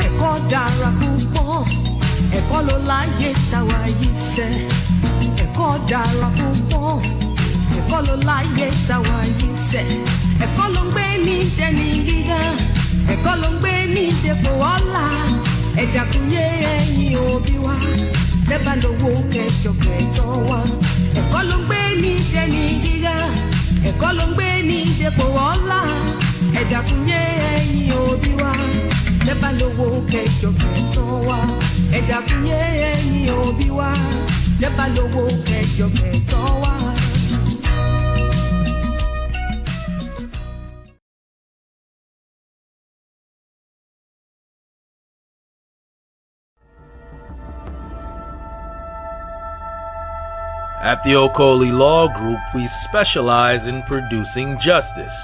Ẹ̀kọ́ dára púpọ̀, ẹ̀kọ́ ló láyé táwa yìí sẹ́. Ẹ̀kọ́ dára púpọ̀, ẹ̀kọ́ ló láyé táwa yìí sẹ́. Ẹ̀kọ́ ló ń gbé ní dẹni gíga, ẹ̀kọ́ ló ń gbé ní dépò ọlá. Ẹ dákun yé ẹ̀yin òbí wa, tẹ́ bá lówó kẹjọ kẹtọ́ wa. Ẹ̀kọ́ ló ń gbé ní dẹni gíga, ẹ̀kọ́ ló ń gbé ní dépò ọlá. Ẹ dákun yé ẹ̀yin òbí wa, tẹ́ bá lówó kẹjọ kẹtọ́ wa. Ẹ dákun yé ẹ̀yin òbí wa, tẹ́ bá lówó kẹjọ kẹtọ́ wa. At the Okoli Law Group, we specialize in producing justice.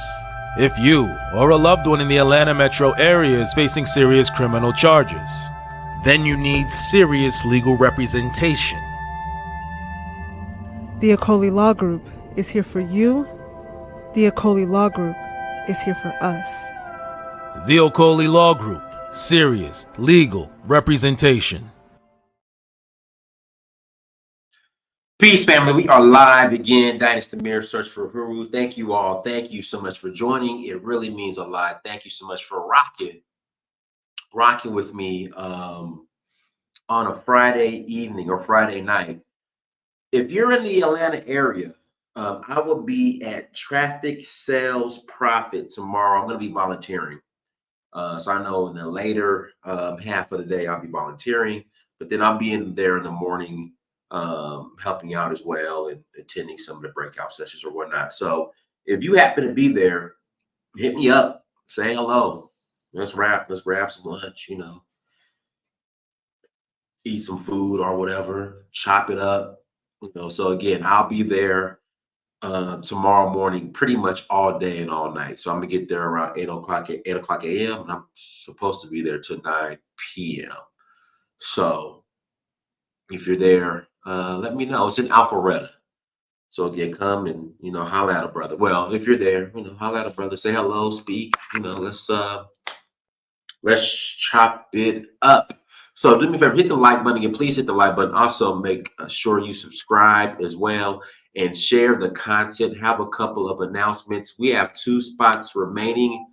If you or a loved one in the Atlanta metro area is facing serious criminal charges, then you need serious legal representation. The Okoli Law Group is here for you. The Okoli Law Group is here for us. The Okoli Law Group, serious legal representation. Peace, family. We are live again. Dynasty Mirror Search for Gurus. Thank you all. Thank you so much for joining. It really means a lot. Thank you so much for rocking with me on a Friday evening or Friday night. If you're in the Atlanta area, I will be at Traffic Sales Profit tomorrow. I'm going to be volunteering. So I know in the later half of the day, I'll be volunteering, but then I'll be in there in the morning helping out as well and attending some of the breakout sessions or whatnot. So if you happen to be there, hit me up, say hello. Let's grab some lunch, eat some food or whatever, chop it up. So again, I'll be there tomorrow morning, pretty much all day and all night. So I'm gonna get there around 8 o'clock a.m. and I'm supposed to be there till 9 p.m. So if you're there, let me know. It's in Alpharetta. So again, come and holler at a brother. Well, if you're there, holler at a brother, say hello, speak. Let's chop it up. So do me a favor, hit the like button again. Please hit the like button. Also, make sure you subscribe as well and share the content. Have a couple of announcements. We have 2 spots remaining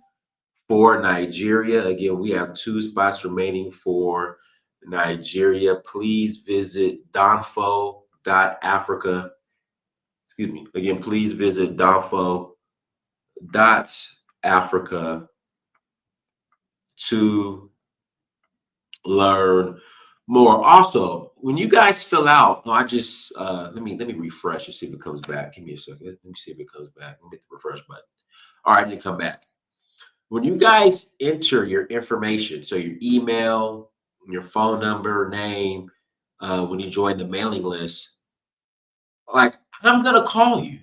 for Nigeria. Again, we have 2 spots remaining for Nigeria. Please visit donfo.africa. Excuse me. Again, please visit donfo.africa to learn more. Also, when you guys fill out, I just let me refresh and see if it comes back. Give me a second. Let me see if it comes back. Let me hit the refresh button. All right, then come back. When you guys enter your information, so your email, your phone number, name, when you join the mailing list, like I'm gonna call you.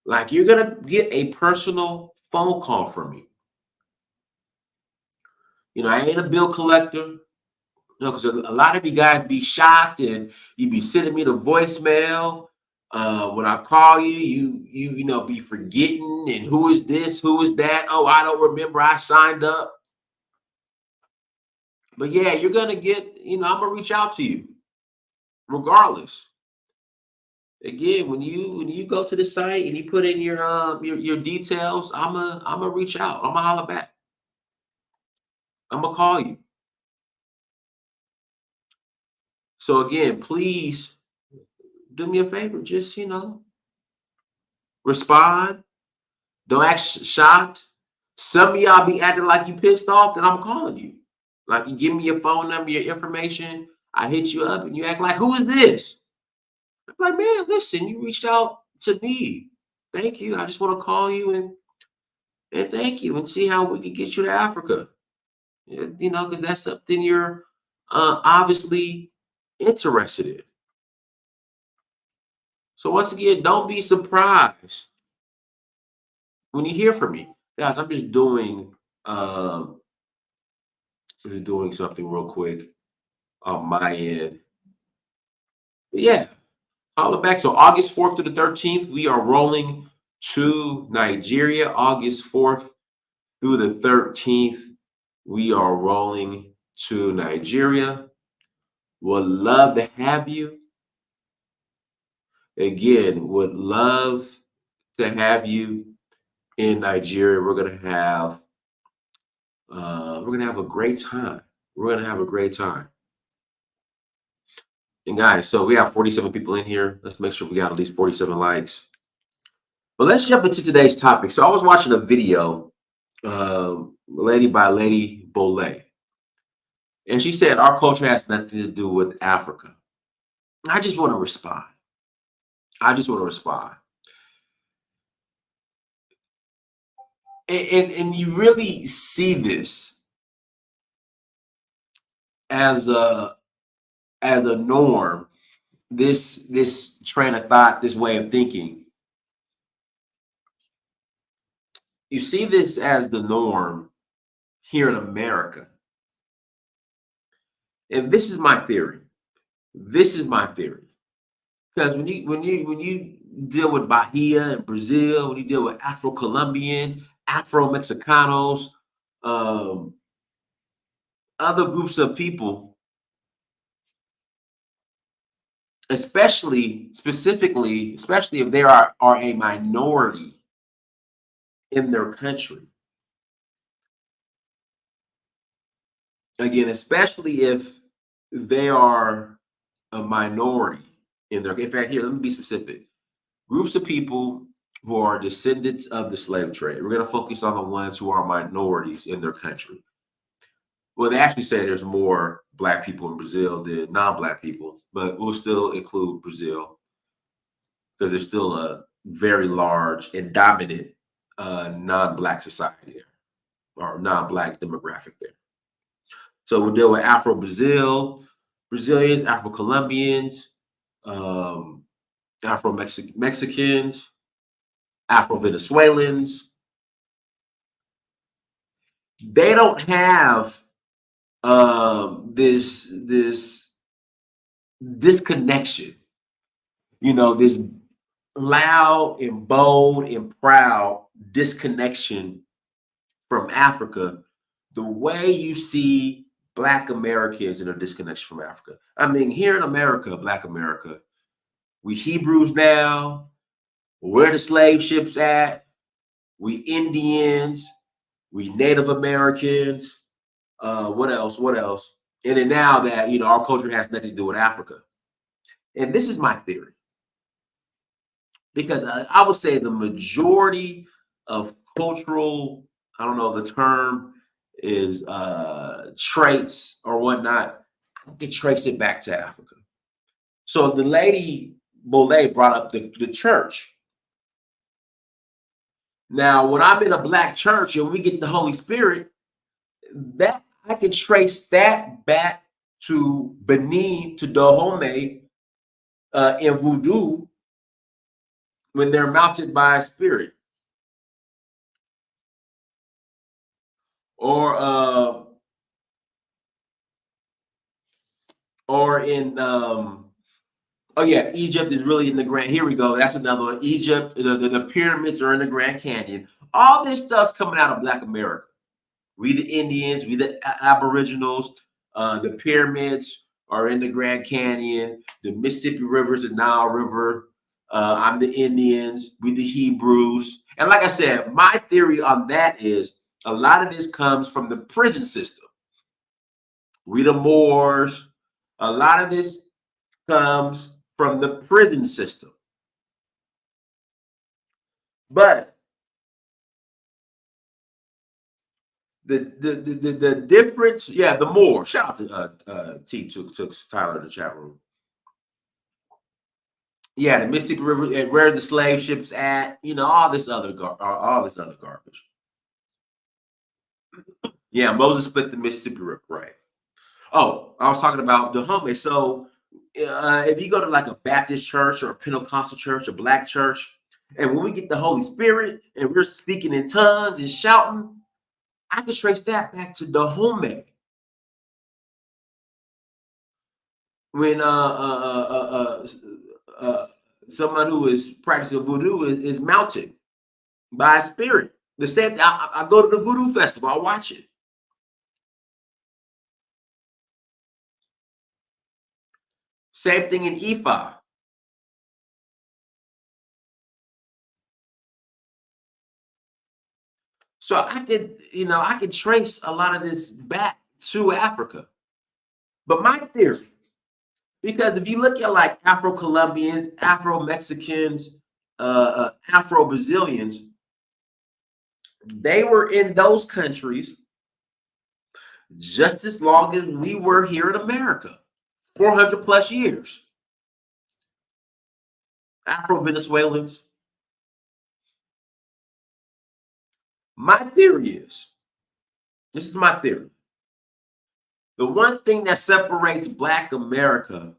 Like you're gonna get a personal phone call from me. I ain't a bill collector, because a lot of you guys be shocked and you be sending me the voicemail. When I call you, you be forgetting and who is this, who is that? Oh, I don't remember. I signed up. But yeah, you're gonna get, I'm gonna reach out to you, regardless. Again, when you go to the site and you put in your details, I'm gonna reach out. I'm gonna holler back. I'm gonna call you. So again, please do me a favor. Just respond. Don't act shocked. Some of y'all be acting like you pissed off that I'm calling you. Like you give me your phone number, your information, I hit you up and you act like, who is this? I'm like, man, listen, you reached out to me. Thank you. I just want to call you and thank you and see how we can get you to Africa. Because that's something you're obviously interested in. So once again, don't be surprised when you hear from me. Guys, I'm just doing something real quick on my end. But yeah, holla back. So August 4th to the 13th, we are rolling to Nigeria. August 4th through the 13th. We are rolling to Nigeria. Would love to have you. Again, would love to have you in Nigeria. We're gonna have a great time. We're gonna have a great time. And guys, so we have 47 people in here. Let's make sure we got at least 47 likes. But let's jump into today's topic. So I was watching a video, Lady Bolay, and she said our culture has nothing to do with Africa. I just want to respond. And you really see this as a norm, this train of thought, this way of thinking. You see this as the norm here in America. And this is my theory. Because when you deal with Bahia and Brazil, when you deal with Afro-Colombians, Afro-Mexicanos, other groups of people, especially if they are a minority in their country. Again, especially if they are a minority in their, in fact, here, let me be specific. Groups of people who are descendants of the slave trade. We're going to focus on the ones who are minorities in their country. Well, they actually say there's more Black people in Brazil than non-Black people, but we'll still include Brazil because there's still a very large and dominant non-Black society there, or non-Black demographic there. So we'll deal with Brazilians, Afro-Colombians, Afro-Mexicans, Afro-Venezuelans. They don't have this disconnection, this loud and bold and proud disconnection from Africa, the way you see Black Americans in a disconnection from Africa. I mean, here in America, Black America, we Hebrews now, where the slave ships at, we Indians, we Native Americans, what else? And then now that, our culture has nothing to do with Africa. And this is my theory. Because I would say the majority of cultural, I don't know if the term is traits or whatnot, I can trace it back to Africa. So the lady Bolay brought up the church. Now, when I'm in a Black church and we get the Holy Spirit, that I can trace that back to Benin, to Dahomey, in Voodoo, when they're mounted by a spirit. Or in Egypt is really in the Grand. Here we go. That's another one. Egypt, the pyramids are in the Grand Canyon. All this stuff's coming out of Black America. We the Indians, we the Aboriginals. The pyramids are in the Grand Canyon. The Mississippi River is the Nile River. I'm the Indians. We the Hebrews. And like I said, my theory on that is a lot of this comes from the prison system. We the Moors. A lot of this comes from the prison system. But the difference, the Moors. Shout out to T took Tyler in the chat room. Yeah, the Mississippi River, where the slave ships at, all this other garbage. Yeah, Moses split the Mississippi River, right? Oh, I was talking about Dahomey. So if you go to like a Baptist church or a Pentecostal church, a Black church, and when we get the Holy Spirit and we're speaking in tongues and shouting, I can trace that back to Dahomey. When someone who is practicing voodoo is mounted by a spirit. The same. I go to the voodoo festival. I watch it. Same thing in Ifa. So I could trace a lot of this back to Africa. But my theory, because if you look at like Afro-Colombians, Afro-Mexicans, Afro-Brazilians, they were in those countries just as long as we were here in America, 400 plus years. Afro-Venezuelans. My theory is, this is my theory. The one thing that separates Black America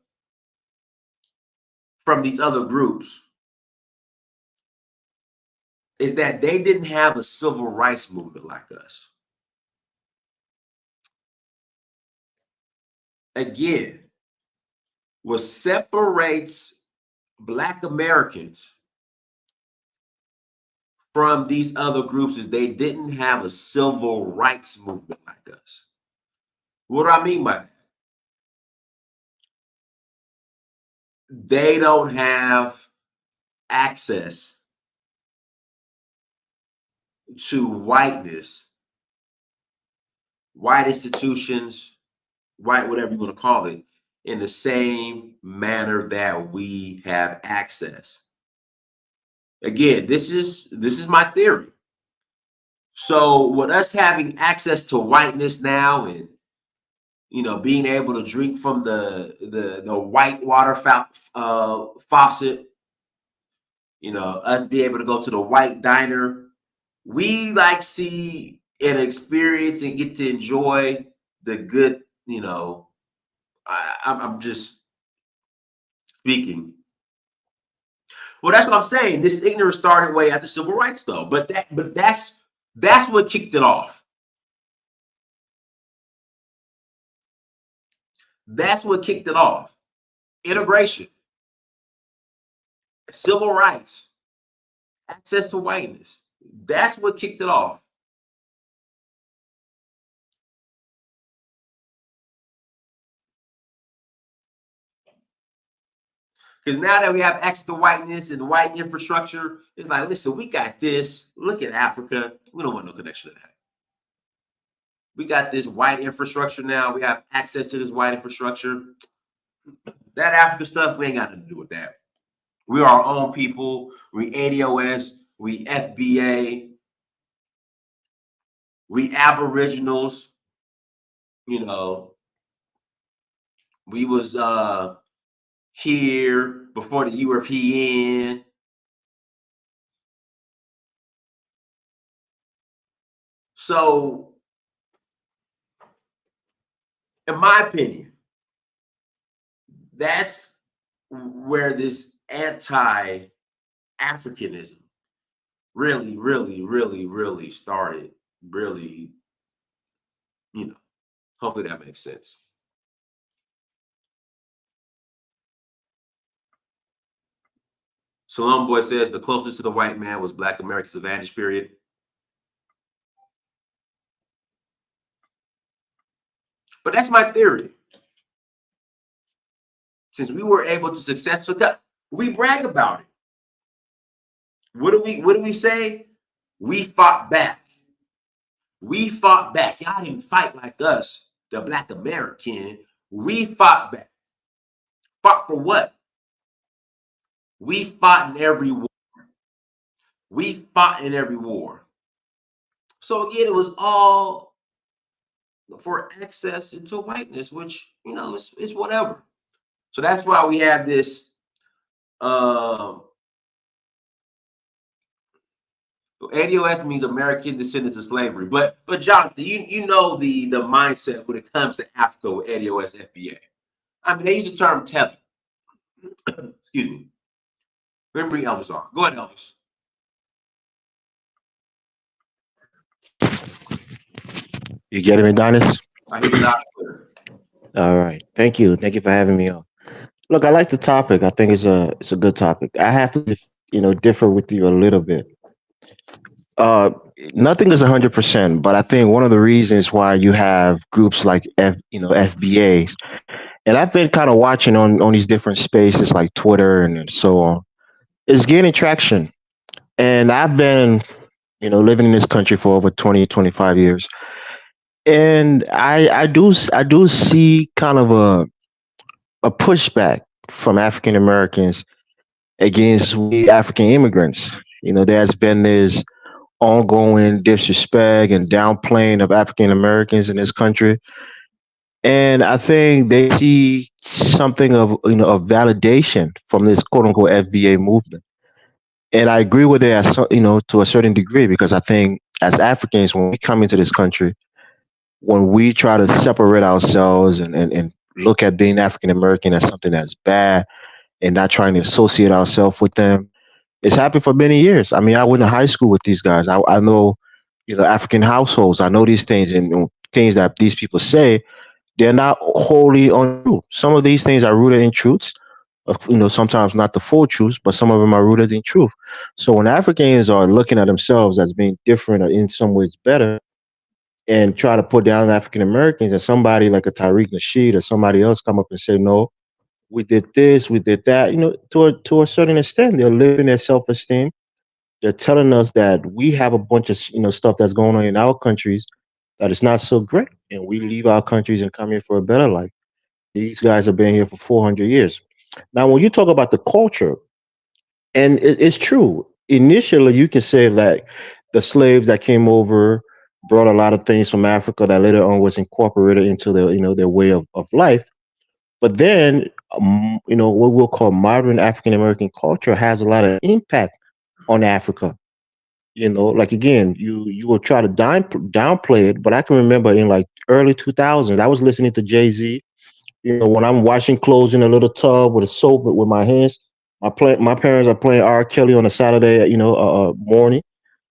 from these other groups is that they didn't have a civil rights movement like us. Again, what separates Black Americans from these other groups is they didn't have a civil rights movement like us. What do I mean by that? They don't have access to whiteness, white institutions, white whatever you want to call it, in the same manner that we have access. Again, this is my theory. So with us having access to whiteness now, and being able to drink from the white water faucet, us be able to go to the white diner, we like see and experience and get to enjoy the good. I'm just speaking. Well, that's what I'm saying. This ignorance started way after civil rights, though. But that's what kicked it off. That's what kicked it off. Integration, civil rights, access to whiteness. That's what kicked it off. Because now that we have access to whiteness and white infrastructure, it's like, listen, we got this. Look at Africa. We don't want no connection to that. We got this white infrastructure now. We have access to this white infrastructure. That Africa stuff, we ain't got nothing to do with that. We are our own people. We ADOS. We FBA. We Aboriginals. We was here before the European. So, in my opinion, that's where this anti-Africanism really, really, really, really started. Really, hopefully that makes sense. Salome Boy says the closest to the white man was Black America's advantage period. But that's my theory. Since we were able to successfully, we brag about it. What do we say? We fought back. We fought back. Y'all didn't fight like us, the Black American. We fought back. Fought for what? We fought in every war. We fought in every war. So again, it was all for access into whiteness, which, is whatever. So that's why we have this ADOS means American Descendants of Slavery. But Jonathan, you know the mindset when it comes to Africa with ADOS FBA. I mean, they use the term tether. Excuse me. Let me bring Elvis on. Go ahead, Elvis. You getting me, Donis? I hear you loud and clear. All right. Thank you. Thank you for having me on. Look, I like the topic. I think it's a good topic. I have to, differ with you a little bit. Nothing is 100%, but I think one of the reasons why you have groups like FBAs And I've been kind of watching on these different spaces like Twitter and so on. It's gaining traction. And I've been, living in this country for over 20, 25 years. And I do see kind of a pushback from African Americans against we African immigrants. There's been this ongoing disrespect and downplaying of African Americans in this country. And I think they see something of of validation from this quote unquote FBA movement. And I agree with it to a certain degree, because I think as Africans, when we come into this country, when we try to separate ourselves and look at being African American as something that's bad and not trying to associate ourselves with them, it's happened for many years. I mean, I went to high school with these guys. I know, African households. I know these things, and things that these people say, they're not wholly untrue. Some of these things are rooted in truths. Sometimes not the full truths, but some of them are rooted in truth. So when Africans are looking at themselves as being different or in some ways better, and try to put down African Americans, and somebody like a Tariq Nasheed or somebody else come up and say, no, we did this, we did that, to a certain extent, they're living their self-esteem. They're telling us that we have a bunch of stuff that's going on in our countries that is not so great, and we leave our countries and come here for a better life. These guys have been here for 400 years. Now, when you talk about the culture, and it's true. Initially, you can say that the slaves that came over brought a lot of things from Africa that later on was incorporated into their way of life. But then, what we'll call modern African American culture has a lot of impact on Africa. Like again, you will try to downplay it, but I can remember in like early 2000s, I was listening to Jay-Z. When I'm washing clothes in a little tub with a soap with my hands, my parents are playing R. Kelly on a Saturday, morning.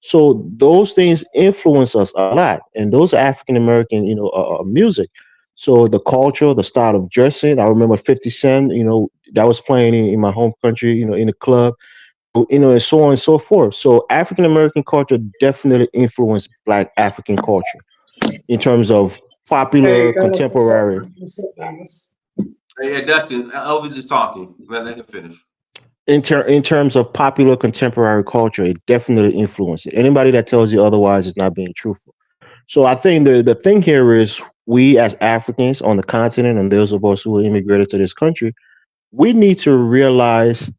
So those things influence us a lot, and those African American, music. So the culture, the style of dressing. I remember 50 Cent, that was playing in my home country, in the club, and so on and so forth. So African American culture definitely influenced Black African culture in terms of Hey, popular Dennis, what's up? contemporary. What's up, Dennis? Hey, Dustin, Elvis is talking. Let him finish. In terms of popular contemporary culture, it definitely influenced it. Anybody that tells you otherwise is not being truthful. So I think the thing here is, we as Africans on the continent, and those of us who immigrated to this country, we need to realize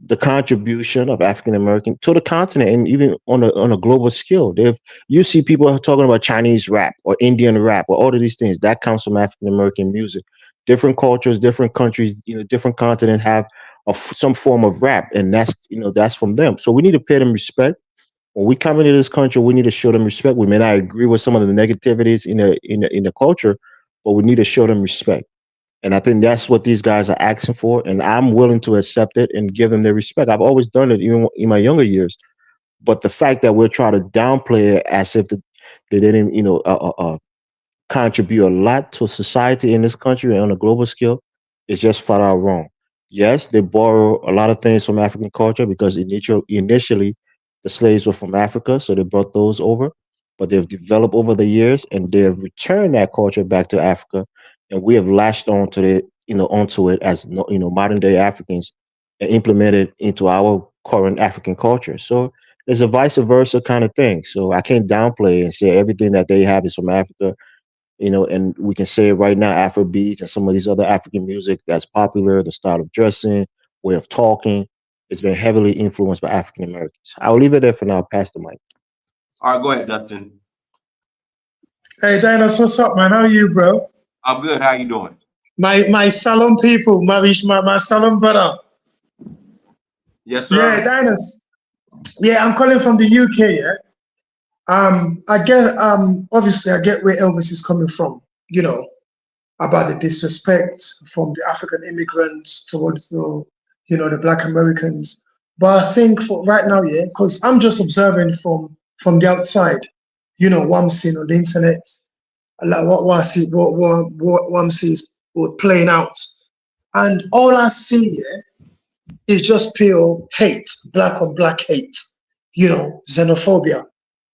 the contribution of African American to the continent, and even on a global scale. If you see people talking about Chinese rap or Indian rap or all of these things, that comes from African American music. Different cultures, different countries, different continents have some form of rap, and that's from them. So we need to pay them respect. When we come into this country, we need to show them respect. We may not agree with some of the negativities in the culture, but we need to show them respect. And I think that's what these guys are asking for, and I'm willing to accept it and give them their respect. I've always done it, even in my younger years. But the fact that we're trying to downplay it as if they didn't, contribute a lot to society in this country and on a global scale is just flat out wrong. Yes, they borrow a lot of things from African culture, because initially the slaves were from Africa, so they brought those over. But they've developed over the years, and they have returned that culture back to Africa, and we have latched onto it as modern day Africans, and implemented into our current African culture. So it's a vice versa kind of thing. So I can't downplay and say everything that they have is from Africa. And we can say right now, Afrobeats and some of these other African music that's popular, the style of dressing, way of talking, has been heavily influenced by African Americans. I'll leave it there for now. Pass the mic. All right, go ahead, Dustin. Hey, Dennis, what's up, man? How are you, bro? I'm good. How you doing? My Salon people, my Salon brother. Yes, Yeah, sir. Dennis. Yeah, I'm calling from the UK. Yeah. I get obviously I get where Elvis is coming from. About the disrespect from the African immigrants towards the Black Americans. But I think for right now, yeah, because I'm just observing from the outside, what I'm seeing on the internet, like what I see, what I'm seeing is playing out, and all I see, yeah, is just pure hate, black on black hate, xenophobia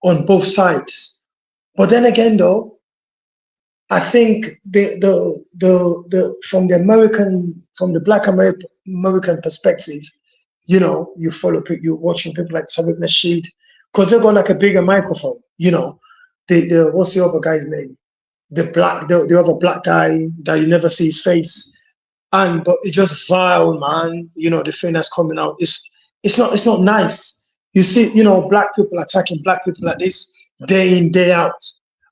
on both sides. But then again, though, I think the from the Black American perspective, you follow people, you're watching people like Tariq Nasheed, because they've got like a bigger microphone. The what's the other guy's name? The other black guy that you never see his face, and but it's just vile, man. The thing that's coming out, it's not nice. You see, black people attacking black people like this day in, day out.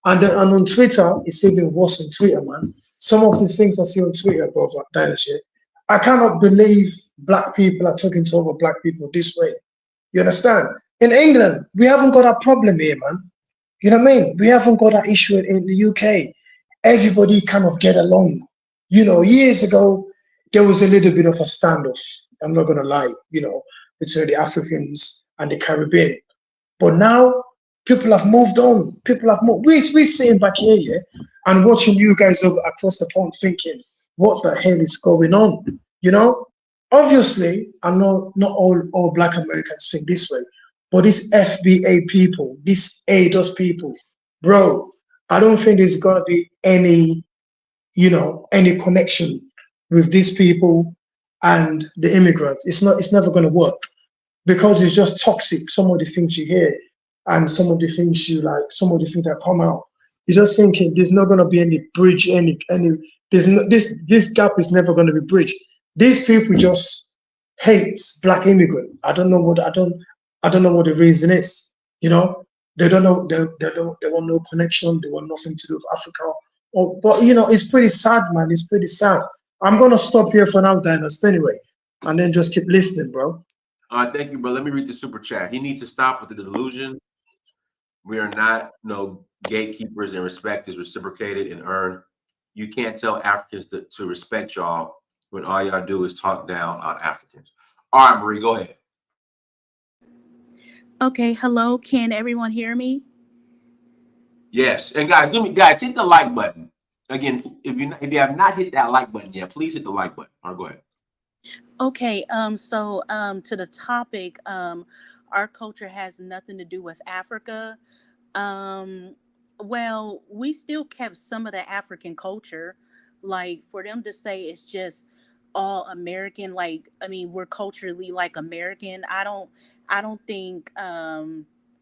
And on Twitter, it's even worse on Twitter, man. Some of these things I see on Twitter, bro, Dynasty, I cannot believe black people are talking to other black people this way. You understand? In England, we haven't got a problem here, man. You know what I mean? We haven't got that issue in the UK. Everybody kind of get along. Years ago, there was a little bit of a standoff. I'm not gonna lie, between the Africans and the Caribbean. But now people have moved on. People have moved. We're sitting back here, yeah, and watching you guys over across the pond, thinking, what the hell is going on? Obviously, I know not all Black Americans think this way, but these FBA people, these ADOS people, bro, I don't think there's gonna be any connection with these people and the immigrants. It's never gonna work because it's just toxic. Some of the things you hear and some of the things you like, some of the things that come out, you're just thinking there's not gonna be any bridge, there's no, this gap is never gonna be bridged. These people just hate black immigrant. I don't know what the reason is. They don't know they want no connection, they want nothing to do with Africa. But it's pretty sad, man. It's pretty sad. I'm gonna stop here for now, Dynast, anyway, and then just keep listening, bro. Thank you, bro. Let me read the super chat. He needs to stop with the delusion. We are not no gatekeepers, and respect is reciprocated and earned. You can't tell Africans to respect y'all when all y'all do is talk down on Africans. All right, Marie, go ahead. Okay, hello. Can everyone hear me? Yes, and guys, hit the like button. Again, if you have not hit that like button yet, please hit the like button. All right, go ahead. Okay, so to the topic, our culture has nothing to do with Africa. Well, we still kept some of the African culture. Like for them to say it's just all American, like I mean, we're culturally like American. I don't think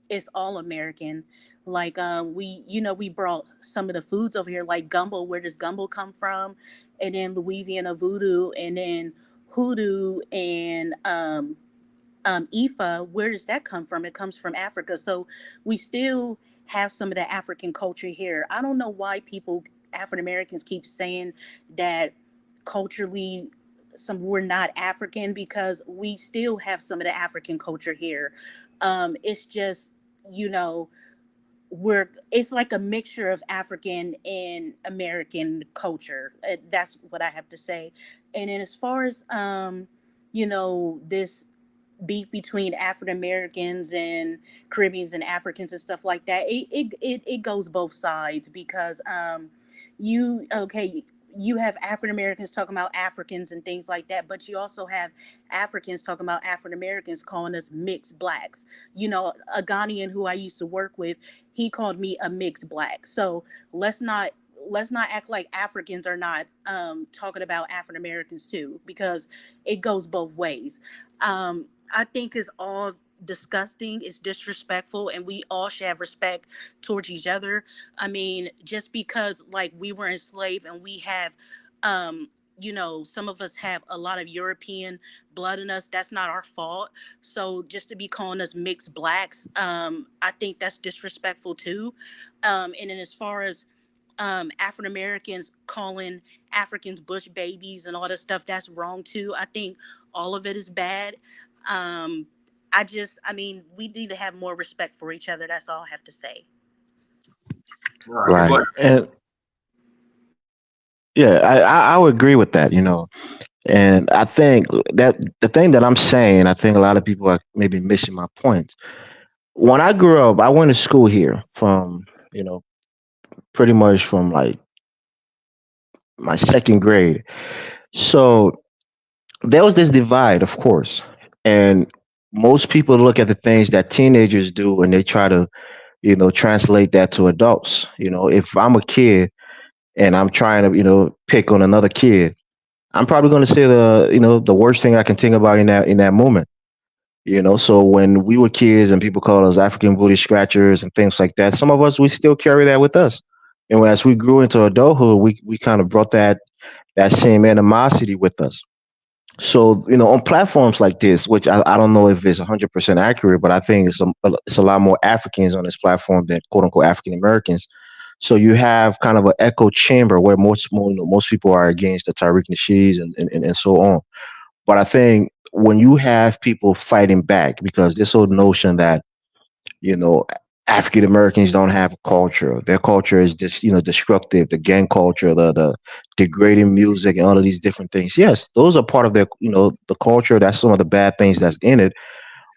it's all American. Like we brought some of the foods over here, like gumbo. Where does gumbo come from? And then Louisiana voodoo, and then hoodoo, and Ifa, where does that come from? It comes from Africa. So we still have some of the African culture here. I don't know why African Americans keep saying that culturally we're not African, because we still have some of the African culture here. It's just, you know, it's like a mixture of African and American culture. That's what I have to say. And then as far as, this beef between African Americans and Caribbeans and Africans and stuff like that. It goes both sides, because you okay you have African Americans talking about Africans and things like that, but you also have Africans talking about African Americans, calling us mixed blacks. A Ghanaian who I used to work with, he called me a mixed black. So let's not act like Africans are not talking about African Americans too, because it goes both ways. I think it's all disgusting, it's disrespectful, and we all should have respect towards each other. I mean, just because like we were enslaved and we have some of us have a lot of European blood in us, that's not our fault. So just to be calling us mixed blacks, I think that's disrespectful too. And then as far as African Americans calling Africans bush babies and all this stuff, that's wrong too. I think all of it is bad. Um, I mean, we need to have more respect for each other. That's all I have to say. All right, Right. go ahead. And yeah, I would agree with that, And I think that the thing that I'm saying, I think a lot of people are maybe missing my point. When I grew up, I went to school here from, pretty much from like my second grade. So there was this divide, of course. And most people look at the things that teenagers do and they try to, translate that to adults. If I'm a kid and I'm trying to, pick on another kid, I'm probably going to say the worst thing I can think about in that moment. So when we were kids and people called us African booty scratchers and things like that, some of us we still carry that with us. And as we grew into adulthood, we kind of brought that same animosity with us. So on platforms like this, which I don't know if it's 100% accurate, but I think it's a lot more Africans on this platform than quote unquote African Americans. So you have kind of an echo chamber where most people are against the Tariq Nasheeds and so on. But I think when you have people fighting back, because this whole notion that you know African Americans don't have a culture, their culture is just destructive, the gang culture, the degrading music, and all of these different things. Yes, those are part of their the culture. That's some of the bad things that's in it.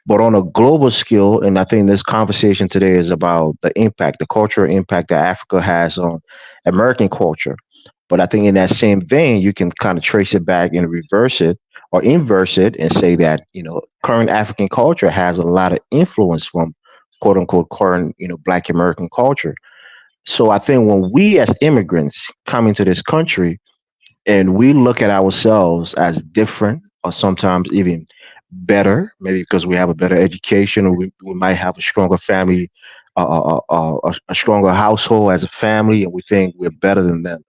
But on a global scale, and I think this conversation today is about the impact, the cultural impact that Africa has on American culture. But I think in that same vein, you can kind of trace it back and reverse it or inverse it and say that, current African culture has a lot of influence from quote unquote current, Black American culture. So I think when we as immigrants come into this country, and we look at ourselves as different or sometimes even better, maybe because we have a better education or we might have a stronger family, a stronger household as a family, and we think we're better than them.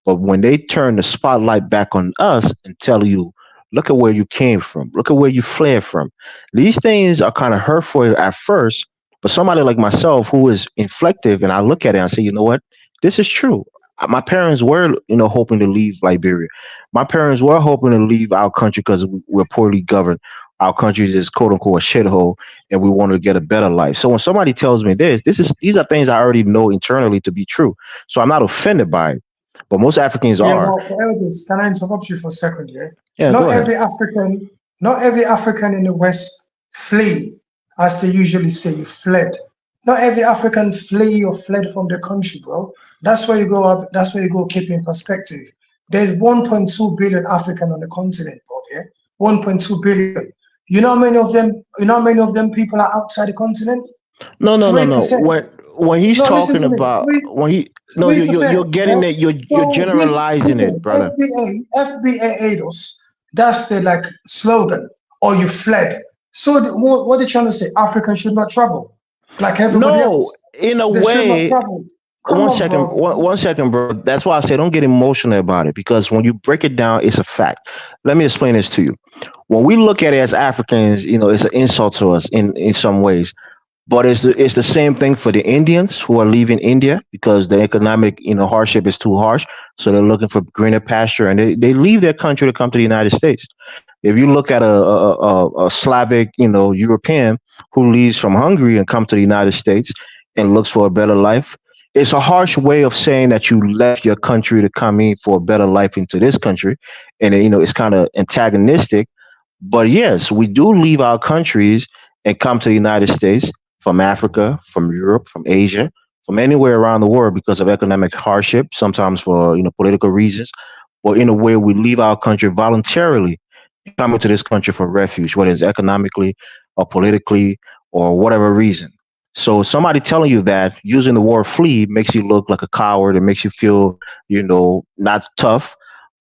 But when they turn the spotlight back on us and tell you, look at where you came from, look at where you fled from, these things are kind of hurtful at first. But somebody like myself who is inflective, and I look at it and I say, you know what, this is true. My parents were, hoping to leave Liberia. My parents were hoping to leave our country because we're poorly governed. Our country is quote unquote a shithole, and we want to get a better life. So when somebody tells me these are things I already know internally to be true. So I'm not offended by it. But most Africans Yeah, are. well, Elvis, can I interrupt you for a second? Yeah, Yeah, not go ahead. every African, not every African in the West flee, as they usually say, you fled. Not every African flee or fled from the country, bro. That's where you go. That's where you go. Keep in perspective. There's 1.2 billion African on the continent, bro. Yeah, 1.2 billion. You know how many of them? You know how many of them people are outside the continent? No, no, no, Three no. percent. When he's No, listen talking to me. about Three when he no, three you're percent. getting Yeah. it. You're So this, generalizing it, listen, brother. FBA ADOS. That's the like slogan. Or you fled. So what they're trying to say? Africans should not travel, like everybody No, else. in a They should not way. travel. Come on, bro. One second, bro. That's why I say don't get emotional about it because when you break it down, it's a fact. Let me explain this to you. When we look at it as Africans, it's an insult to us in some ways. But it's the same thing for the Indians who are leaving India because the economic hardship is too harsh. So they're looking for greener pasture and they leave their country to come to the United States. If you look at a Slavic, European who leaves from Hungary and come to the United States and looks for a better life, it's a harsh way of saying that you left your country to come in for a better life into this country, and it's kind of antagonistic. But yes, we do leave our countries and come to the United States from Africa, from Europe, from Asia, from anywhere around the world because of economic hardship, sometimes for political reasons. But in a way, we leave our country voluntarily coming to this country for refuge, whether it's economically or politically or whatever reason. So somebody telling you that using the word flee makes you look like a coward. It makes you feel, not tough,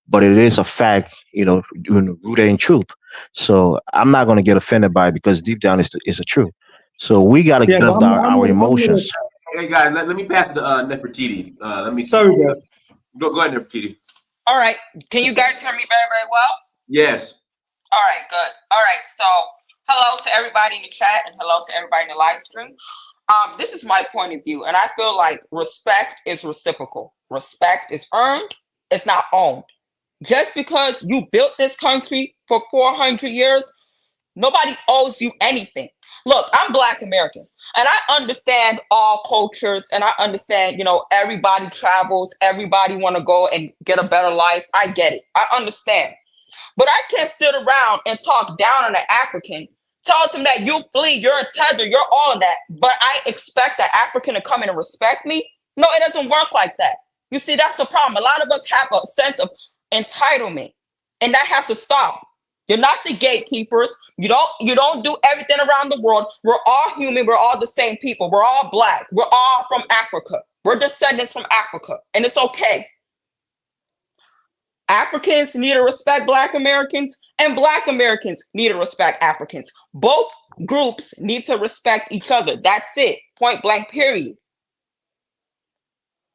but it is a fact, rooted in truth. So I'm not going to get offended by it because deep down it's a truth. So we got to Yeah, get but up our emotions. Hey guys, let me pass it to Nefertiti. Let me sorry, bro. go ahead, Nefertiti. All right. Can you guys hear me very, very well? Yes. All right, good. All right. So hello to everybody in the chat and hello to everybody in the live stream. This is my point of view, and I feel like respect is reciprocal. Respect is earned, it's not owned. Just because you built this country for 400 years, nobody owes you anything. Look, I'm Black American and I understand all cultures and I understand, everybody travels, everybody want to go and get a better life. I get it. I understand. But I can't sit around and talk down on an African, tells him that you flee, you're a tether, you're all of that. But I expect that African to come in and respect me. No, it doesn't work like that. You see, that's the problem. A lot of us have a sense of entitlement, and that has to stop. You're not the gatekeepers. You don't do everything around the world. We're all human. We're all the same people. We're all Black. We're all from Africa. We're descendants from Africa, and it's okay. Africans need to respect Black Americans, and Black Americans need to respect Africans. Both groups need to respect each other. That's it. Point blank, period.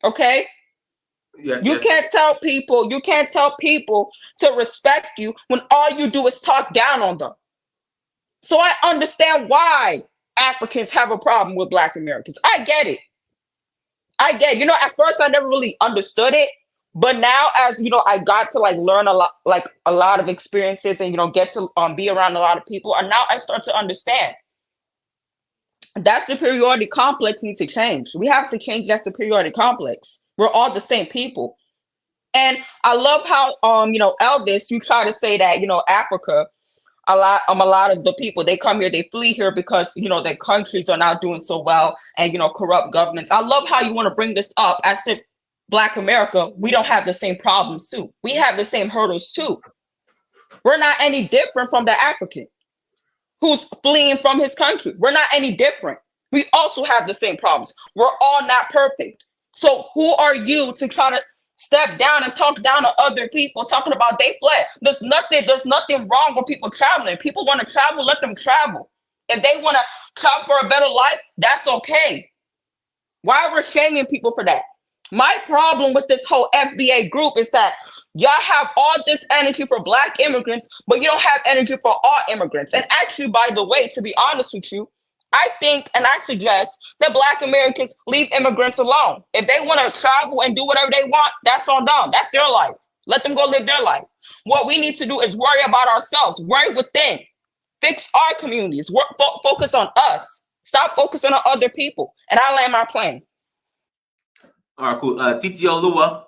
Okay? Yeah, you can't tell people to respect you when all you do is talk down on them. So I understand why Africans have a problem with Black Americans. I get it. At first I never really understood it, but now as I got to learn a lot of experiences and get to be around a lot of people, and now I start to understand that superiority complex needs to change. We have to change that superiority complex. We're all the same people. And I love how Elvis, you try to say that Africa, a lot of the people, they come here, they flee here because their countries are not doing so well and corrupt governments. I love how you want to bring this up as if Black America, we don't have the same problems too. We have the same hurdles too. We're not any different from the African who's fleeing from his country. We're not any different. We also have the same problems. We're all not perfect. So who are you to try to step down and talk down to other people, talking about they fled? There's nothing wrong with people traveling. People want to travel, let them travel. If they want to travel for a better life, that's okay. Why are we shaming people for that? My problem with this whole FBA group is that y'all have all this energy for Black immigrants, but you don't have energy for all immigrants. And actually, by the way, to be honest with you, I think and I suggest that Black Americans leave immigrants alone. If they want to travel and do whatever they want, that's on them. That's their life. Let them go live their life. What we need to do is worry about ourselves, worry within, fix our communities, focus on us. Stop focusing on other people. And I land my plane. All right, cool. Titi Olua.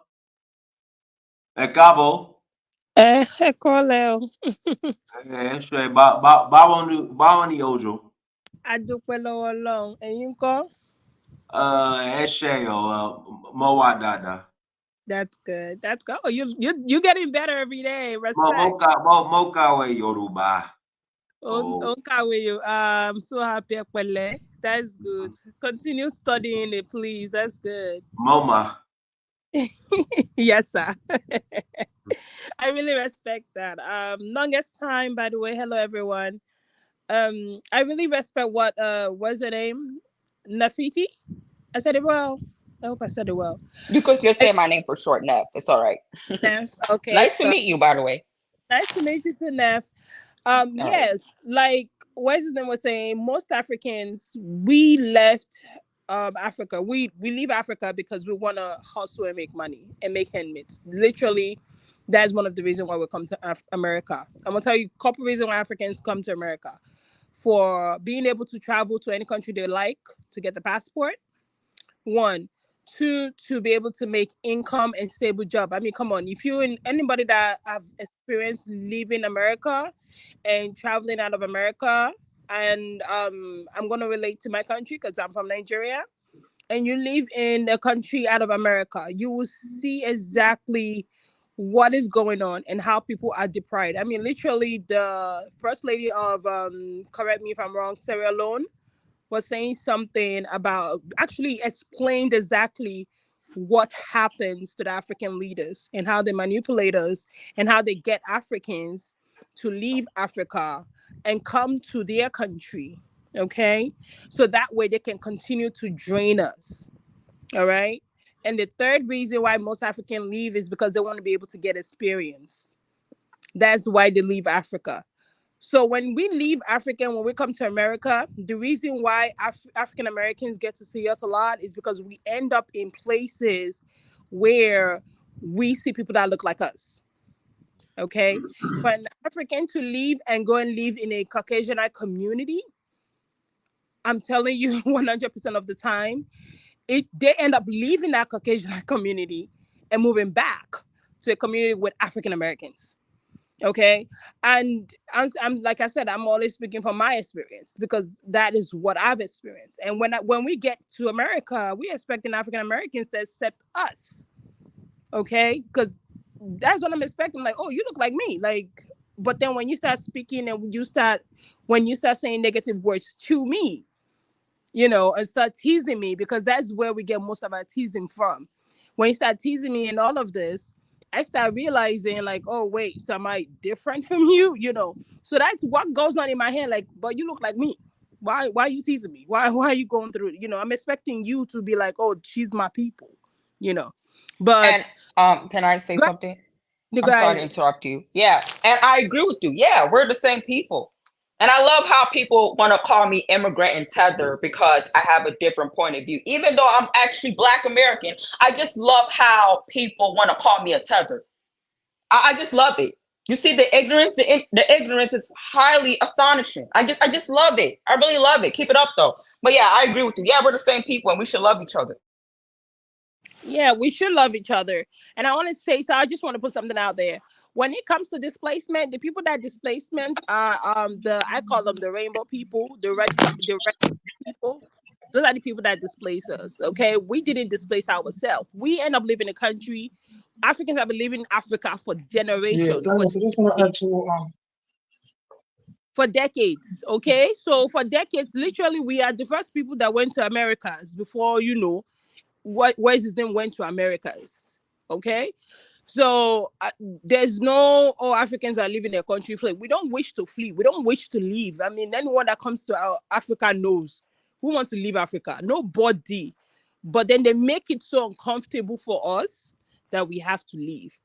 Cabo. Ekoleo. Ṣe báwo ni Ojo? Adúpẹ́ lọ́wọ́ Ọlọ́run. Ẹ̀yin ńkọ́? Ṣe mo wà dáadáa. That's good. That's good. Oh, you getting better every day. Respect. Mo kàwé Yorùbá. Onkawe you. I'm so happy, Pele. That's good. Continue studying it, please. That's good. Mama. Yes, sir. I really respect that. Longest time, by the way. Hello, everyone. I really respect what's her name? Nefertiti? I said it well. I hope I said it well. You could just say my name for short, Neff. It's all right. Neff. Okay. Nice to meet you, by the way. Nice to meet you too, Neff. Yes, like what's his name was saying, most Africans, we left Africa. We leave Africa because we want to hustle and make money and make handmaids. Literally, that's one of the reasons why we come to America. I'm gonna tell you a couple reasons why Africans come to America: for being able to travel to any country they like, to get the passport. 1, 2, to be able to make income and stable job. I mean, come on, if you and anybody that have experienced leaving America and traveling out of America, and I'm gonna relate to my country because I'm from Nigeria, and you live in a country out of America, you will see exactly what is going on and how people are deprived. I mean, literally, the first lady of correct me if I'm wrong, Sierra Leone, was saying something about, actually explained exactly what happens to the African leaders and how they manipulate us and how they get Africans to leave Africa and come to their country, okay? So that way they can continue to drain us, all right? And the third reason why most Africans leave is because they want to be able to get experience. That's why they leave Africa. So when we leave Africa, when we come to America, the reason why African Americans get to see us a lot is because we end up in places where we see people that look like us. Okay? For an African to leave and go and live in a Caucasianite community, I'm telling you 100% of the time, they end up leaving that Caucasianite community and moving back to a community with African Americans. Okay. And I'm like I said, I'm always speaking from my experience because that is what I've experienced. And when we get to America, we expecting African Americans to accept us. Okay. Because that's what I'm expecting. Like, oh, you look like me. Like, but then when you start speaking and when you start saying negative words to me, and start teasing me, because that's where we get most of our teasing from. When you start teasing me and all of this, I start realizing like, oh wait, so am I different from you? You know, so that's what goes on in my head. Like, but you look like me. Why are you teasing me? Why are you going through it? You know, I'm expecting you to be like, oh, she's my people. You know, but And can I say something? I'm sorry to guy, interrupt you. Yeah, and I agree with you. Yeah, we're the same people. And I love how people want to call me immigrant and tether because I have a different point of view. Even though I'm actually Black American, I just love how people want to call me a tether. I just love it. You see the ignorance, the ignorance is highly astonishing. I just love it. I really love it. Keep it up though. But yeah, I agree with you. Yeah, we're the same people and we should love each other. yeah, we should love each other. And I want to say, so I just want to put something out there. When it comes to displacement, the people that displacement are I call them the rainbow people, the red people. Those are the people that displace us. Okay, we didn't displace ourselves. We end up living in a country. Africans have been living in Africa for Yeah, generations, Daniel, so just want to add to for decades. Okay, so for decades, literally, we are the first people that went to Americas before where's his name went to Americas. Okay, so there's no Africans are leaving their country flee. We don't wish to flee. We don't wish to leave. I mean, anyone that comes to our Africa knows who wants to leave Africa. Nobody. But then they make it so uncomfortable for us that we have to leave.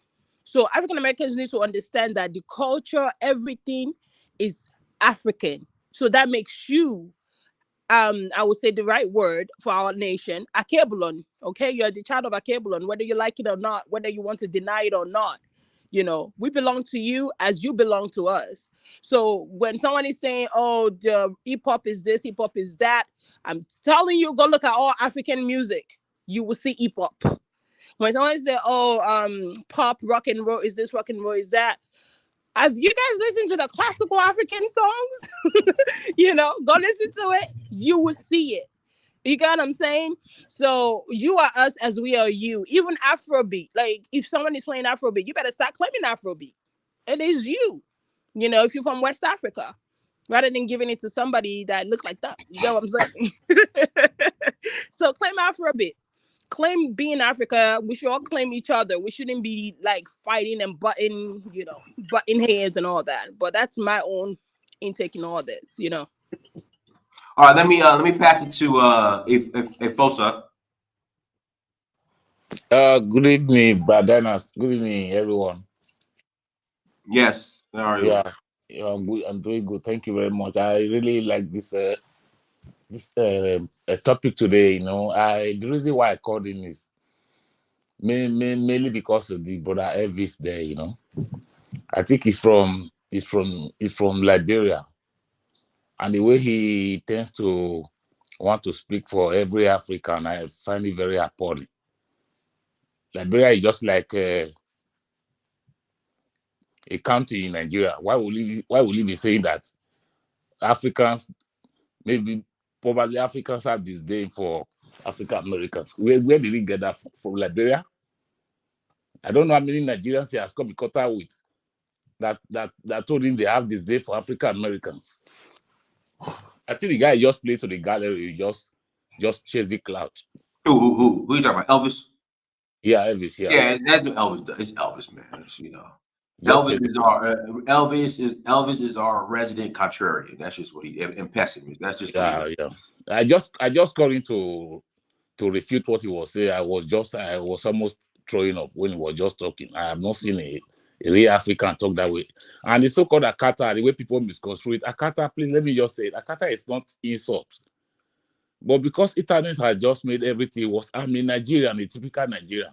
So African Americans need to understand that the culture, everything is African. So that makes you I would say the right word for our nation, Akebulon. Okay, you're the child of Akebulon, whether you like it or not, whether you want to deny it or not. You know, we belong to you as you belong to us. So when someone is saying, "Oh, the hip hop is this, hip hop is that," I'm telling you, go look at all African music. You will see hip hop. When someone says, "Oh, pop, rock and roll is this, rock and roll is that," have you guys listened to the classical African songs? You know, go listen to it. You will see it. You got what I'm saying? So you are us as we are you. Even Afrobeat. Like if someone is playing Afrobeat, you better start claiming Afrobeat. It is you. You know, if you're from West Africa, rather than giving it to somebody that look like that. You get what I'm saying? So claim Afrobeat. Claim being Africa. We should all claim each other. We shouldn't be like fighting and butting heads and all that. But that's my own intake in all this, you know. All right, let me pass it to Fosa. Good evening, Bradanas. Good evening, everyone. Yes, how are you? Yeah, I'm good. I'm doing good. Thank you very much. I really like this topic today. You know, the reason why I called in is mainly because of the brother Elvis there. You know, I think he's from Liberia, and the way he tends to want to speak for every African, I find it very appalling. Liberia is just like a county in Nigeria. Why will he be saying that Africans, probably Africans have disdain for African Americans? Where did he get that from Liberia? I don't know how many Nigerians he has come in contact with that told him they have disdain for African Americans. I think the guy just played to the gallery, just chasing clouds. Who you talking about? Elvis? Yeah, Elvis. Yeah, that's what Elvis does. It's Elvis, man. You know. Just Elvis is our resident contrarian. That's just what he and pessimist. That's just yeah. I just got into to refute what he was saying. I was almost throwing up when he was just talking. I have not seen a real African talk that way. And the so-called Akata, the way people misconstrue it, Akata, please let me just say it. Akata is not insult. But because Italians had just made everything worse, I'm a Nigerian, a typical Nigerian.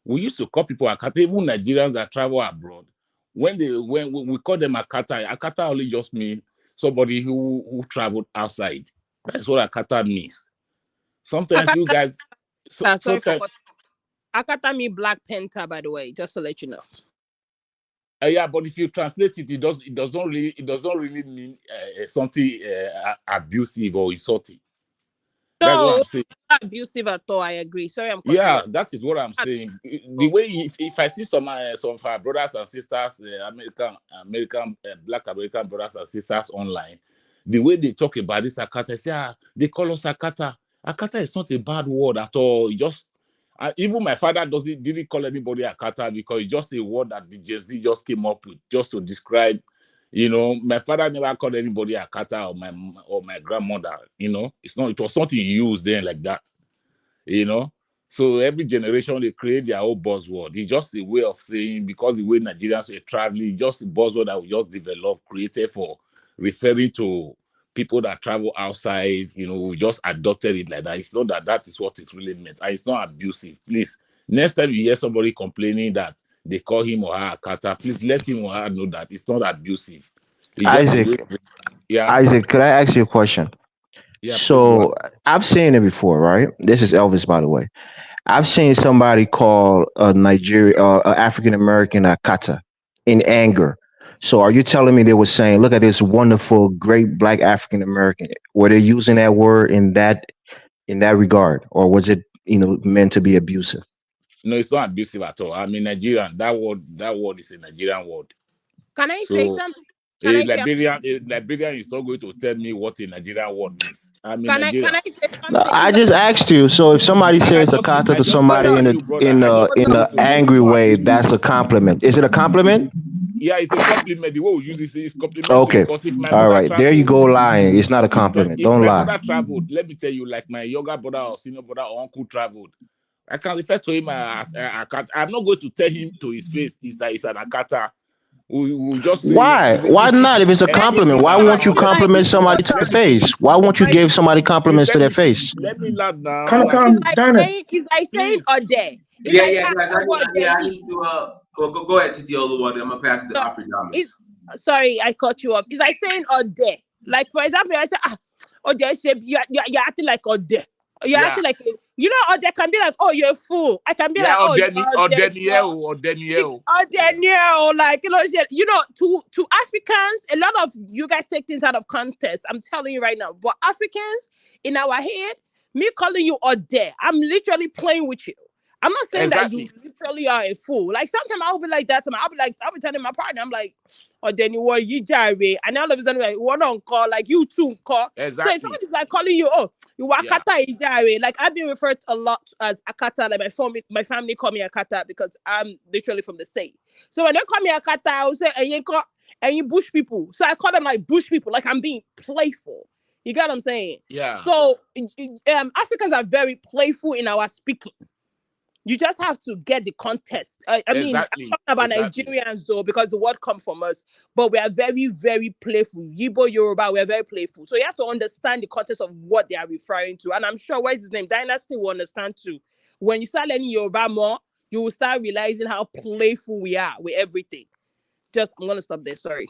We used to call people Akata, even Nigerians that travel abroad. When we call them Akata only just means somebody who traveled outside. That's what Akata means. Sometimes Akata, you guys. Akata mean Black Panther, by the way, just to let you know. Yeah, but if you translate it, it doesn't really mean something abusive or insulting. That's what I'm saying. Not abusive at all. I agree. Sorry, I'm cutting Yeah, off. that is what I'm saying. The way if I see some of our brothers and sisters, American Black American brothers and sisters online, the way they talk about this Akata, they call us Akata. Akata is not a bad word at all. Even my father didn't call anybody Akata because it's just a word that the Gen Z just came up with just to describe. My father never called anybody Akata or my grandmother. It was something used then like that. So every generation they create their own buzzword. It's just a way of saying, because the way Nigerians were traveling, it's just a buzzword that we just developed, created for referring to people that travel outside. We just adopted it like that. It's not that is what it really meant, and it's not abusive. Please, next time you hear somebody complaining that they call him or her Akata, please let him or her know that it's not abusive. It's just a way. Isaac, could I ask you a question? Yeah, please go So I've seen it before, right? This is Elvis, by the way. I've seen somebody call a African American Akata in anger. So are you telling me they were saying, "Look at this wonderful, great black African American"? Were they using that word in that regard, or was it meant to be abusive? No, it's not abusive at all. I mean, Nigerian. That word is a Nigerian word. Can I say So something? a Liberian is not going to tell me what a Nigerian word means. I mean, Can I Nigerian. say No, something? I It's just asked you. So if somebody says Akata I to just somebody telling in you, brother. I just in told you a to me it's angry not way, abusive. that's a compliment. Is it a compliment? Yeah, it's a compliment. The way we use it is complimentary, Okay. because if my All mother right. There you traveled, go lying. It's not a compliment. if Don't my lie. mother traveled, let me tell you, like my younger brother or senior brother or uncle traveled, I can refer to him as Akata. I'm not going to tell him to his face is that he's an Akata. We just say Why? Why if not? If it's a let me compliment, no, why no, won't no. you Let me compliment finish. somebody to the Let me face? finish. Why won't you give somebody Please compliments to let their me face? let me land Can now. it's I, like Dennis? saying Please. or there. It's Yeah, like yeah, guys. what I there need to. Well, go ahead, Titi Oluwade. I'm gonna pass it to So Afridamus. it's sorry, I cut you off. It's like saying or there. Like for example, I say or there shape you're acting like or there. You're Yeah. acting like or there can be like, oh, you're a fool. I can be like, Yeah, oh, you're there. or Daniel. Or like to Africans, a lot of you guys take things out of context. I'm telling you right now. But Africans in our head, me calling you or there, I'm literally playing with you. I'm not saying that you Exactly. literally are a fool. Like sometimes I'll be like that. I'll be telling my partner, I'm like, oh, then you were you jare, and all of a sudden like one on call, like you two call. So if Exactly. somebody's like calling you, oh, you were Yeah. Akata Ijare. Like I've been referred a lot as Akata. Like my family call me Akata because I'm literally from the state. So when they call me Akata, I will say, and you bush people. So I call them like bush people, like I'm being playful. You get what I'm saying? Yeah. So Africans are very playful in our speaking. You just have to get the context. I mean, I'm Exactly. talking about Exactly. Nigerians though, because the word comes from us, but we are very, very playful. Yibo, Yoruba, we are very playful. So you have to understand the context of what they are referring to. And I'm sure what is his name? Dynasty will understand too. When you start learning Yoruba more, you will start realizing how playful we are with everything. I'm gonna stop there. Sorry.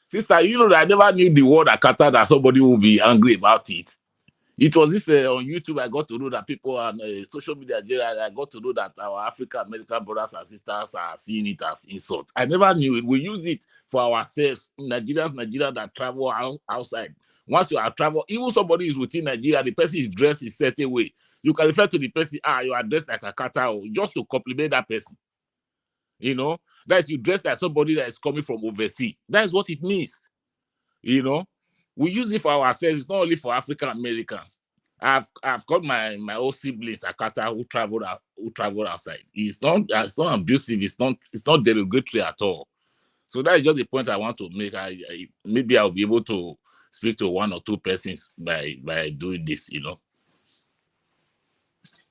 Sister, you know that I never knew the word Akata that somebody will be angry about it. It was this on YouTube. I got to know that people on social media, I got to know that our African American brothers and sisters are seeing it as insult. I never knew it. We use it for ourselves, Nigerians that travel outside. Once you are travel, even somebody is within Nigeria, the person is dressed in a certain way. You can refer to the person, you are dressed like a kata, just to compliment that person. That's you dress like somebody that is coming from overseas. That is what it means. We use it for ourselves. It's not only for African Americans. I've got my own siblings Akata who travel outside. It's not abusive. It's not derogatory at all. So that is just the point I want to make. Maybe I'll be able to speak to one or two persons by doing this.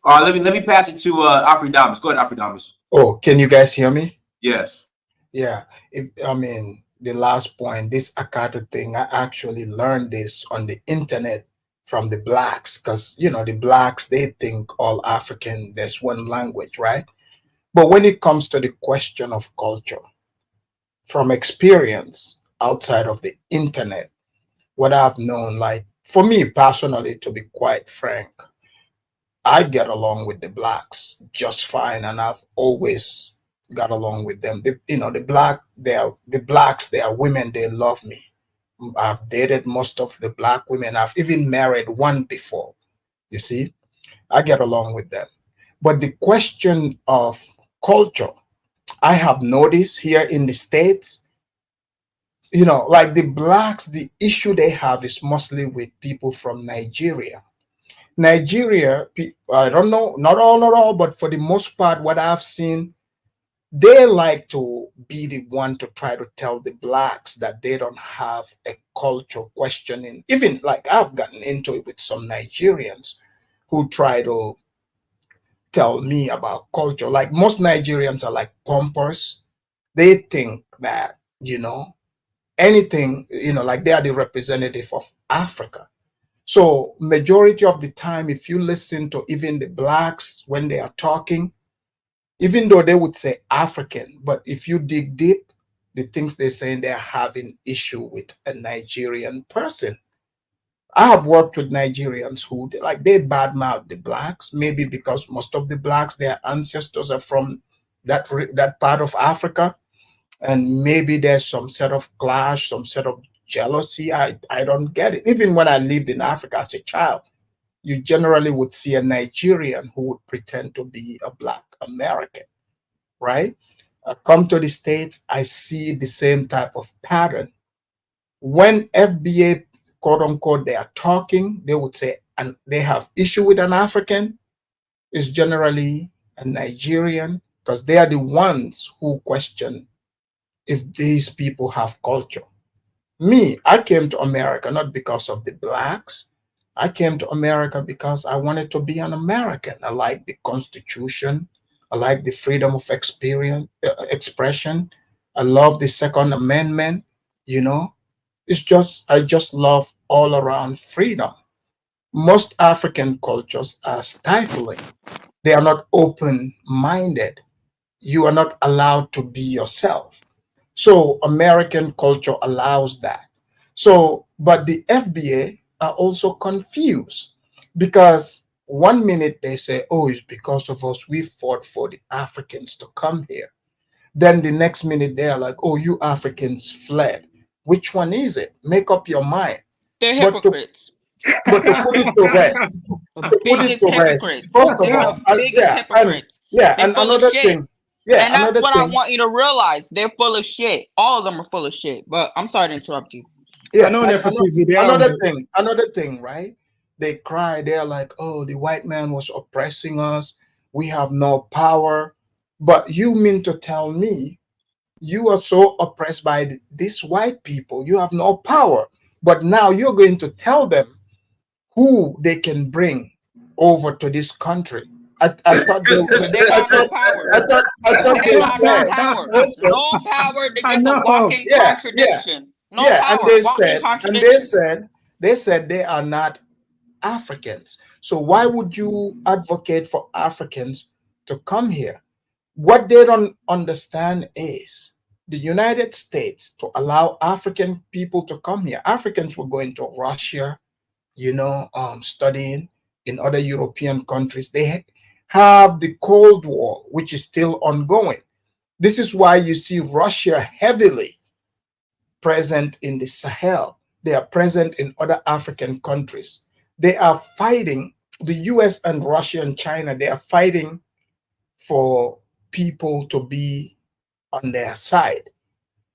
All right, let me pass it to Afridamus. Go ahead, Afridamus. Oh, can you guys hear me? Yes. Yeah. The last point, this Akata thing, I actually learned this on the internet from the blacks, because the blacks, they think all African, there's one language, right? But when it comes to the question of culture, from experience outside of the internet, what I've known, like for me personally, to be quite frank, I get along with the blacks just fine, and I've always got along with them. The blacks, they are women. They love me. I've dated most of the black women. I've even married one before. You see, I get along with them. But the question of culture, I have noticed here in the States, like the blacks, the issue they have is mostly with people from Nigeria. Nigeria, I don't know, not all, but for the most part, what I've seen, they like to be the one to try to tell the blacks that they don't have a culture questioning. Even like I've gotten into it with some Nigerians who try to tell me about culture. Like most Nigerians are like pompous. They think that, anything, like they are the representative of Africa. So majority of the time, if you listen to even the blacks when they are talking, even though they would say African, but if you dig deep, the things they're saying, they're having issue with a Nigerian person. I have worked with Nigerians who they badmouth the blacks, maybe because most of the blacks, their ancestors are from that part of Africa, and maybe there's some sort of clash, some sort of jealousy. I don't get it. Even when I lived in Africa as a child, you generally would see a Nigerian who would pretend to be a black American, right? Come to the States, I see the same type of pattern. When FBA, quote unquote, they are talking, they would say, and they have issue with an African, is generally a Nigerian, because they are the ones who question if these people have culture. Me, I came to America not because of the blacks. I came to America because I wanted to be an American. I like the Constitution. I like the freedom of expression. I love the Second Amendment. You know, I just love all around freedom. Most African cultures are stifling. They are not open minded. You are not allowed to be yourself. So American culture allows that. So, but the FBA are also confused because one minute they say, oh, it's because of us, we fought for the Africans to come here. Then the next minute they are like, oh, you Africans fled. Which one is it? Make up your mind. They're But to hypocrites. put it to rest, The biggest hypocrites. first of They're all, the biggest hypocrites. They and full of another shit. thing, yeah, And that's another what I thing, want you to realize. They're full of shit. All of them are full of shit. But I'm sorry to interrupt you. I yeah, know and Nefertiti, they are. another thing, right? They cry, they're like, oh, the white man was oppressing us, we have no power. But you mean to tell me you are so oppressed by these white people, you have no power, but now you're going to tell them who they can bring over to this country? I thought They got no power. I thought They they got no said power. also, No power. They're I just a know. walking yeah, yeah, contradiction. No yeah, and power. Walking contradiction. they said they are not Africans. So why would you advocate for Africans to come here? What they don't understand is the United States to allow African people to come here. Africans were going to Russia, studying in other European countries. They have the Cold War, which is still ongoing. This is why you see Russia heavily present in the Sahel. They are present in other African countries. They are fighting, the US and Russia and China, they are fighting for people to be on their side.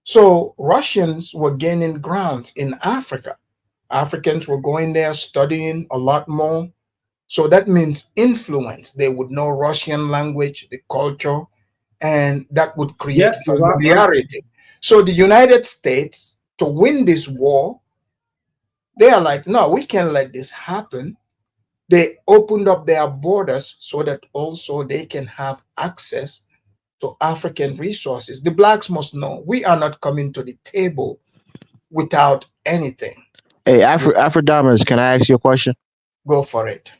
So Russians were gaining grounds in Africa. Africans were going there studying a lot more. So that means influence. They would know Russian language, the culture, and that would create Yeah, you're right, man. familiarity. So the United States, to win this war, they are like, no, we can't let this happen. They opened up their borders so that also they can have access to African resources. The blacks must know we are not coming to the table without anything. Hey, You Afrodamas, can I ask you a question? go for it.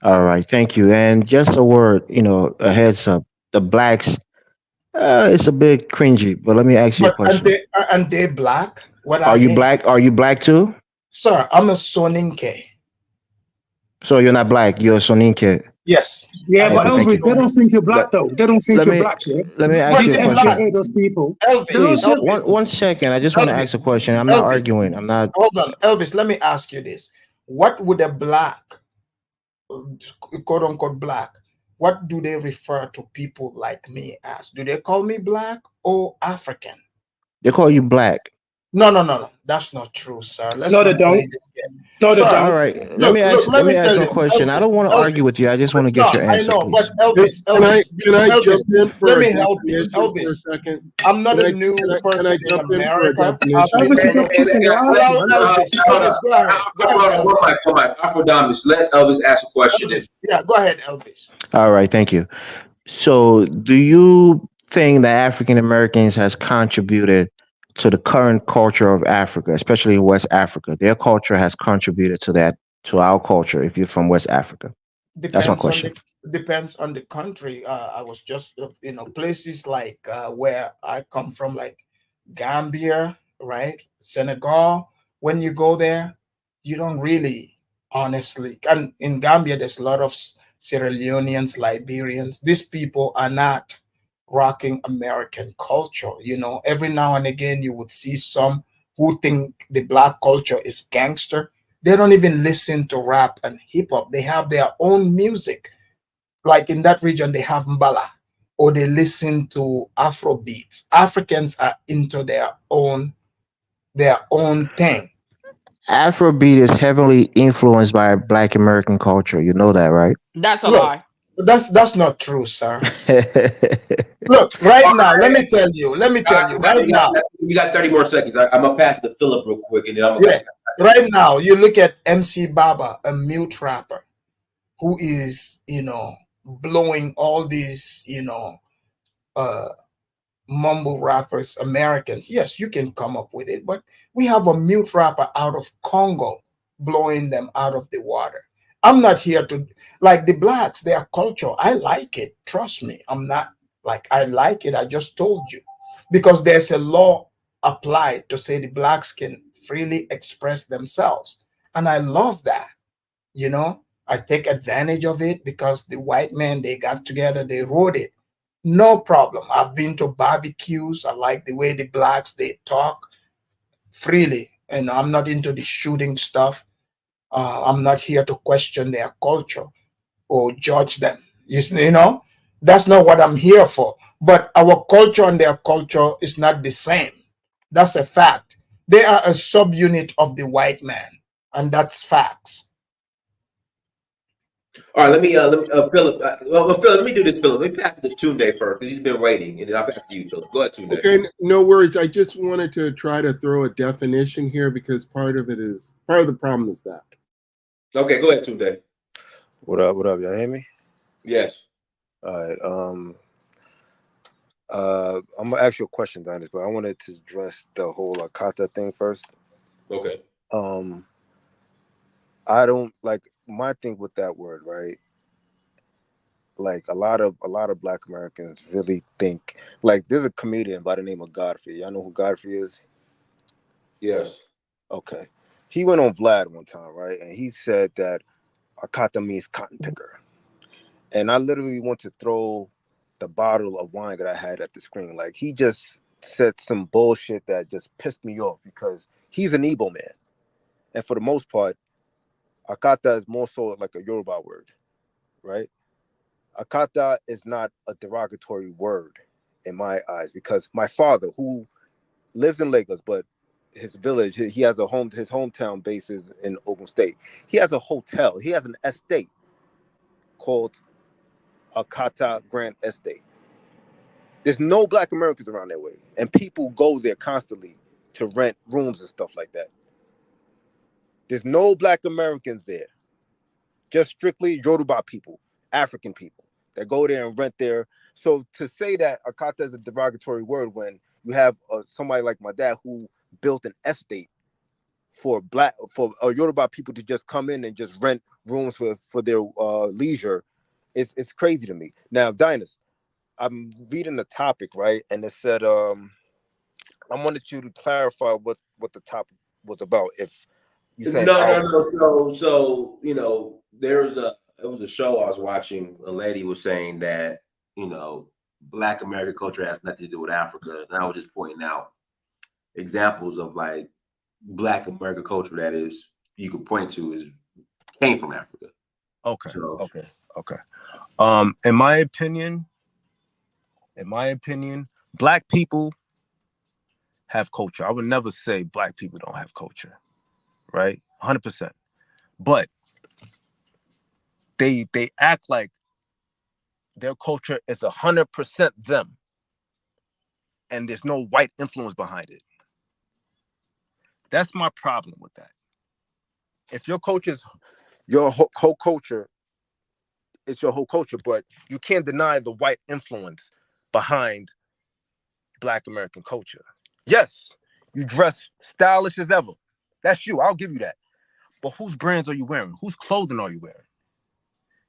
All right, thank you. And just a word, a heads up. The blacks, it's a bit cringy, but let me ask you a But question. and they black? What Are are you they? black? Are you black too? Sir, I'm a Soninke. So you're not black. You're a Soninke. Yes, Yeah, I but Okay, am a thank Elvis, you. they don't Soninke. think you're black Let, though. They don't think let you're me black, yeah? let me ask What you a These is question. black? FBA, those people, they Elvis, don't Please, think. Elvis, one second. I just want to ask a Elvis, question. I'm not Elvis. arguing. I'm not. Hold on, Elvis. Let me ask you this: what would a black, quote unquote black, what do they refer to people like me as? Do they call me black or African? They call you black. No. That's not true, sir. Let's No, they not play don't. this game. No, they Sir, All don't. right, look, let let me me ask tell you a you, question. I Elvis, don't want to argue Elvis. with you. I just want to get No, your I answer, know, but please. Elvis, Can I jump in let for a me help you. definition for a Elvis, second? I'm not Can a I new can I person in jump in for a America. I've definition? been Elvis is here. just kissing the ass, Allow man. Elvis. Hold Elvis, on. go ahead. Go ahead, One Elvis. mic, one mic. Afrodamus, let Elvis ask a question. Elvis, yeah, go ahead, Elvis. All right, thank you. So, do you think that African Americans has contributed to the current culture of Africa, especially in West Africa? Their culture has contributed to that, to our culture. If you're from West Africa, that's my Depends on question. the depends on the country. I was just places like where I come from, like Gambia, right? Senegal. When you go there, you don't really honestly. And in Gambia, there's a lot of Sierra Leoneans, Liberians. These people are not rocking American culture. Every now and again, you would see some who think the black culture is gangster. They don't even listen to rap and hip hop. They have their own music. Like in that region, they have mbala, or they listen to Afro beats. Africans are into their own thing. Afrobeat is heavily influenced by Black American culture. You know that, right? That's a Look, lie. that's not true, sir. Afrobeat Look, right All now, let right, me tell you. Let me tell guys, you, right now. we got 30 more seconds. I'm gonna pass it to Philip real quick, and then I'm gonna Yeah, pass right now, you look at MC Baba, a mute rapper, who is, blowing all these, uh, mumble rappers, Americans. Yes, you can come up with it, but we have a mute rapper out of Congo blowing them out of the water. I'm not here to like the blacks, their culture. I like it. Trust me. I'm not like I like it. I just told you. Because there's a law applied to say the blacks can freely express themselves. And I love that. I take advantage of it because the white men they got together, they wrote it. No problem. I've been to barbecues. I like the way the blacks they talk freely, and I'm not into the shooting stuff. I'm not here to question their culture or judge them. That's not what I'm here for. But our culture and their culture is not the same. That's a fact. They are a subunit of the white man, and that's facts. All right, let me Philip. Philip, let me do this. Philip, let me pass it to Tunde first because he's been waiting, and then I'll pass it to you, Philip. Go ahead, Tunde. Okay, no worries. I just wanted to try to throw a definition here because part of the problem is that. Okay, go ahead, Tunde. What up? What up? Y'all hear me? Yes. All right. I'm gonna ask you a question, Dinus, but I wanted to address the whole Akata thing first. Okay. I don't like my thing with that word, right? Like a lot of Black Americans really think like there's a comedian by the name of Godfrey. Y'all know who Godfrey is? Yes. Okay. He went on Vlad one time, right? And he said that Akata means cotton picker. And I literally want to throw the bottle of wine that I had at the screen. Like he just said some bullshit that just pissed me off because he's an Igbo man. And for the most part, Akata is more so like a Yoruba word, right? Akata is not a derogatory word in my eyes because my father, who lives in Lagos, but his village, he has his hometown base is in Ogun State. He has a hotel. He has an estate called Akata Grand Estate. There's no Black Americans around that way, and people go there constantly to rent rooms and stuff like that. There's no Black Americans there, just strictly Yoruba people, African people that go there and rent there. So to say that Akata is a derogatory word when you have somebody like my dad who built an estate for Yoruba people to just come in and just rent rooms for their leisure, it's crazy to me. Now, Dinus, I'm reading the topic, right, and it said I wanted you to clarify what the topic was about. If you saying No. So it was a show I was watching. A lady was saying that Black American culture has nothing to do with Africa, and I was just pointing out examples of like Black American culture that is you could point to is came from Africa. Okay, So okay. In my opinion, Black people have culture. I would never say black people don't have culture, right? 100%. But they act like their culture is 100% them, and there's no white influence behind it. That's my problem with that. If your culture is your whole culture, it's your whole culture, but you can't deny the white influence behind Black American culture. Yes, you dress stylish as ever. That's you. I'll give you that. But whose brands are you wearing? Whose clothing are you wearing?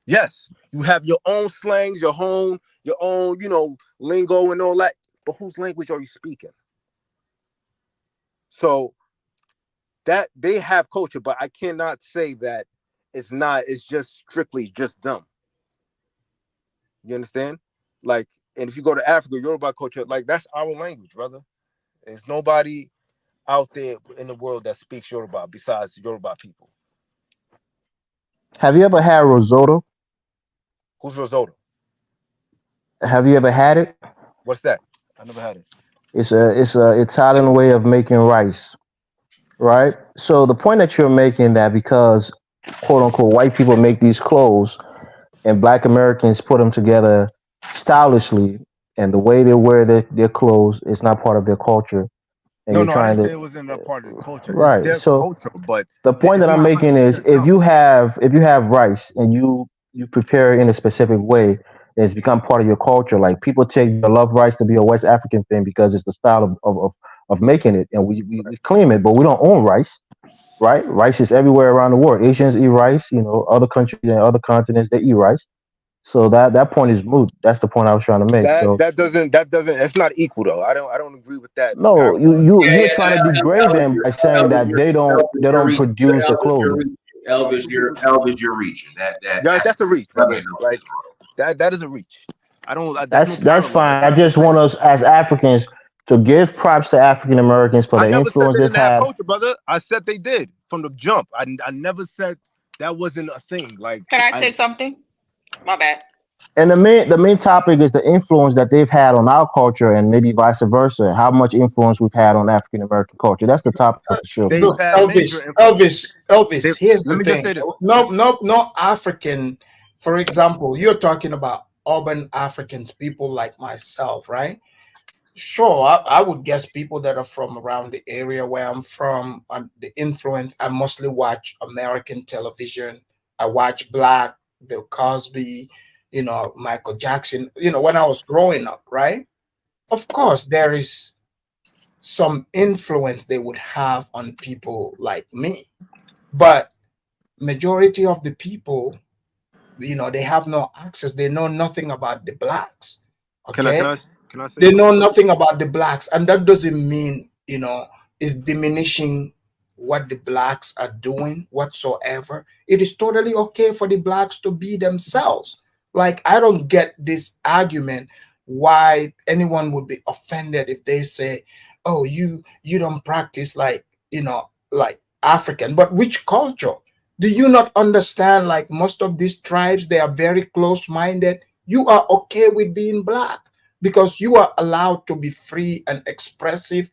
Yes, you have your own slangs, your own, lingo and all that. But whose language are you speaking? So that they have culture, but I cannot say that it's not. It's just strictly just them. You understand? Like, and if you go to Africa, Yoruba culture, like that's our language, brother. There's nobody out there in the world that speaks Yoruba besides Yoruba people. Have you ever had risotto? Who's risotto? Have you ever had it? What's that? I never had it. It's a Italian way of making rice, right? So the point that you're making that because quote unquote white people make these clothes and black Americans put them together stylishly and the way they wear their clothes is not part of their culture and No, you're no, I trying didn't say to it wasn't a part of the culture. It's right. their So culture, but the point it's that I'm not making is 100% them. if you have rice and you prepare it in a specific way, it's become part of your culture. Like people take the love rice to be a West African thing because it's the style of making it, and we claim it, but we don't own rice, right? Rice is everywhere around the world. Asians eat rice, other countries and other continents they eat rice. So that point is moot. That's the point I was trying to make. That So that doesn't that doesn't it's not equal though. I don't agree with that no, comparison. you're trying to degrade them by saying that they don't produce the clothing. Elvis, you're reaching. Yeah, That's that's a reach, that brother. ain't no Like Israel. that is a reach. I don't. There's no That's parallel. fine. It's I not the just same. want us as Africans to give props to African Americans for I the never said influence they they've didn't have had. culture, brother. I said they did from the jump. I never said that wasn't a thing. Like Can I say something? My bad. And the main topic is the influence that they've had on our culture and maybe vice versa. How much influence we've had on African American culture. That's the topic of the show. they've Look, had major Elvis, influence. Elvis, Elvis. Here's Let the me just thing. say this. No African. For example, you're talking about urban Africans, people like myself, right? Sure, I would guess people that are from around the area where I'm from, the influence. I mostly watch American television. I watch Black, Bill Cosby, Michael Jackson. When I was growing up, right? Of course, there is some influence they would have on people like me, but majority of the people, they have no access. They know nothing about the blacks. Can I can Okay, I can I say they know something? nothing about the blacks, and that doesn't mean is diminishing what the blacks are doing whatsoever. It is totally okay for the blacks to be themselves. Like, I don't get this argument why anyone would be offended if they say, oh, you don't practice like African. But which culture? Do you not understand? Like, most of these tribes, they are very close-minded. You are okay with being black because you are allowed to be free and expressive.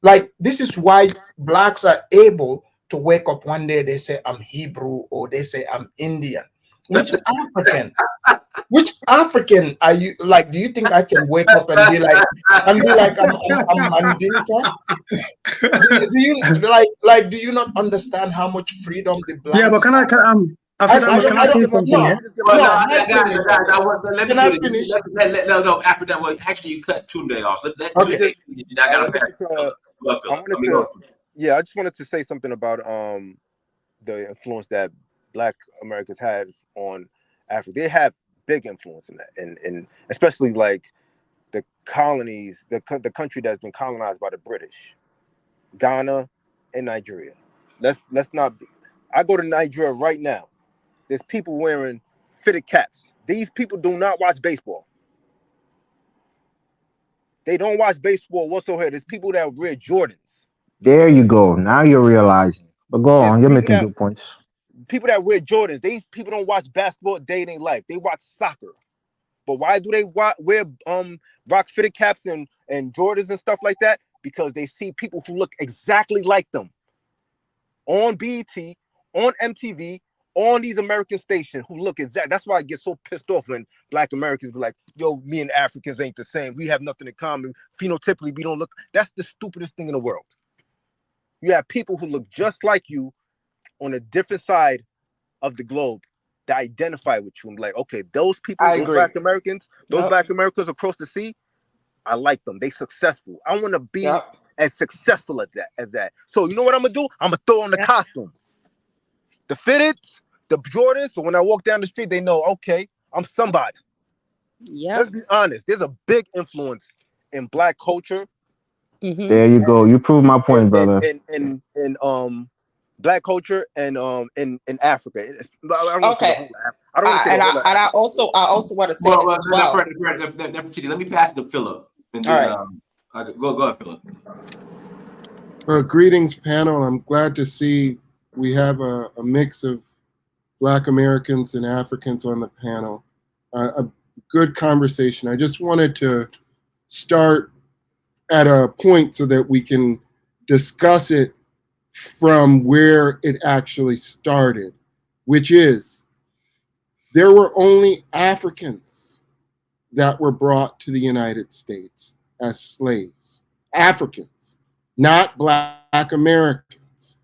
Like, this is why blacks are able to wake up one day, they say I'm Hebrew, or they say I'm Indian. Which African are you? Like, do you think I can wake up and be like I'm Mandinka? Do you not understand how much freedom the Yeah, but blacks can I can Can I African, let can me I just say get my something? point? Yeah. Let me just get my Well, no, No, point. I'm not guys, finished. let me Can do I this. finish? No, after that, well, actually, you cut Tunde off. Let Okay. Tunde. I I gotta wanted pass. to. Go, I Philip. wanted Let me to. go. Yeah, I just wanted to say something about the influence that Black Americans had on Africa. They have big influence in that, and especially like the colonies, the country that's been colonized by the British, Ghana and Nigeria. Let's not. I go to Nigeria right now. There's people wearing fitted caps. These people do not watch baseball. They don't watch baseball whatsoever. There's people that wear Jordans. There you go. Now you're realizing. But go There's on, you're making good points. people that wear Jordans. These people don't watch basketball a day in their life. They watch soccer. But why do they wear rock fitted caps and Jordans and stuff like that? because they see people who look exactly like them on BET, on MTV, on these American stations who look exact. That's why I get so pissed off when Black Americans be like, yo, me and Africans ain't the same. We have nothing in common. Phenotypically, we don't look. That's the stupidest thing in the world. You have people who look just like you on a different side of the globe that identify with you. I'm like, okay, those people, I those agree. Black Americans, those Yep. Black Americans across the sea, I like them. They successful. I want to be Yep. as successful as that. So you know what I'm gonna do? I'm gonna throw on the Yep. costume, the fitted, the Jordans. So when I walk down the street, they know, okay, I'm somebody. Yep. Let's be honest. There's a big influence in Black culture. Mm-hmm. There you go. You proved my point, brother. In Black culture and in Africa. I don't want to say the Okay. whole I don't want to say And the whole I also want to say Well, this as well. Nefertiti, let me pass it to Philip, and All then right. go ahead, Philip. Greetings, panel. I'm glad to see we have a mix of Black Americans and Africans on the panel. A good conversation. I just wanted to start at a point so that we can discuss it from where it actually started, which is there were only Africans that were brought to the United States as slaves. Africans, not Black Americans.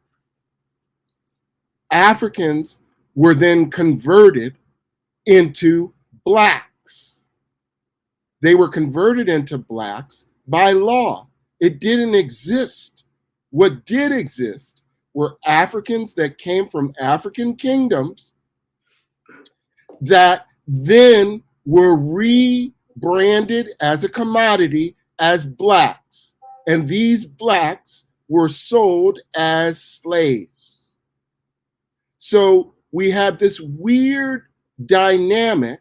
Africans were then converted into Blacks. They were converted into Blacks by law. It didn't exist. What did exist were Africans that came from African kingdoms that then were rebranded as a commodity as Blacks. And these Blacks were sold as slaves. So we had this weird dynamic,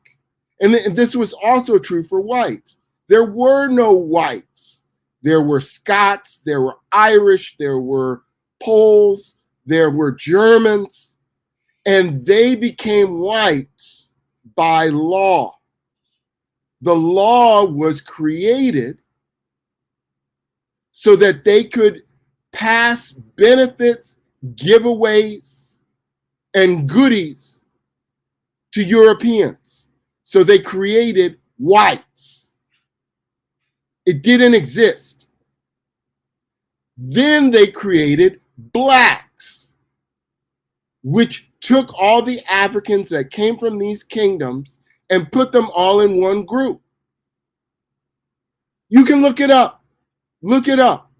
and this was also true for whites. There were no whites. There were Scots, there were Irish, there were Poles, there were Germans, and they became whites by law. The law was created so that they could pass benefits, giveaways, and goodies to Europeans. So they created whites. It didn't exist. Then they created Blacks, which took all the Africans that came from these kingdoms and put them all in one group. You can look it up. Look it up.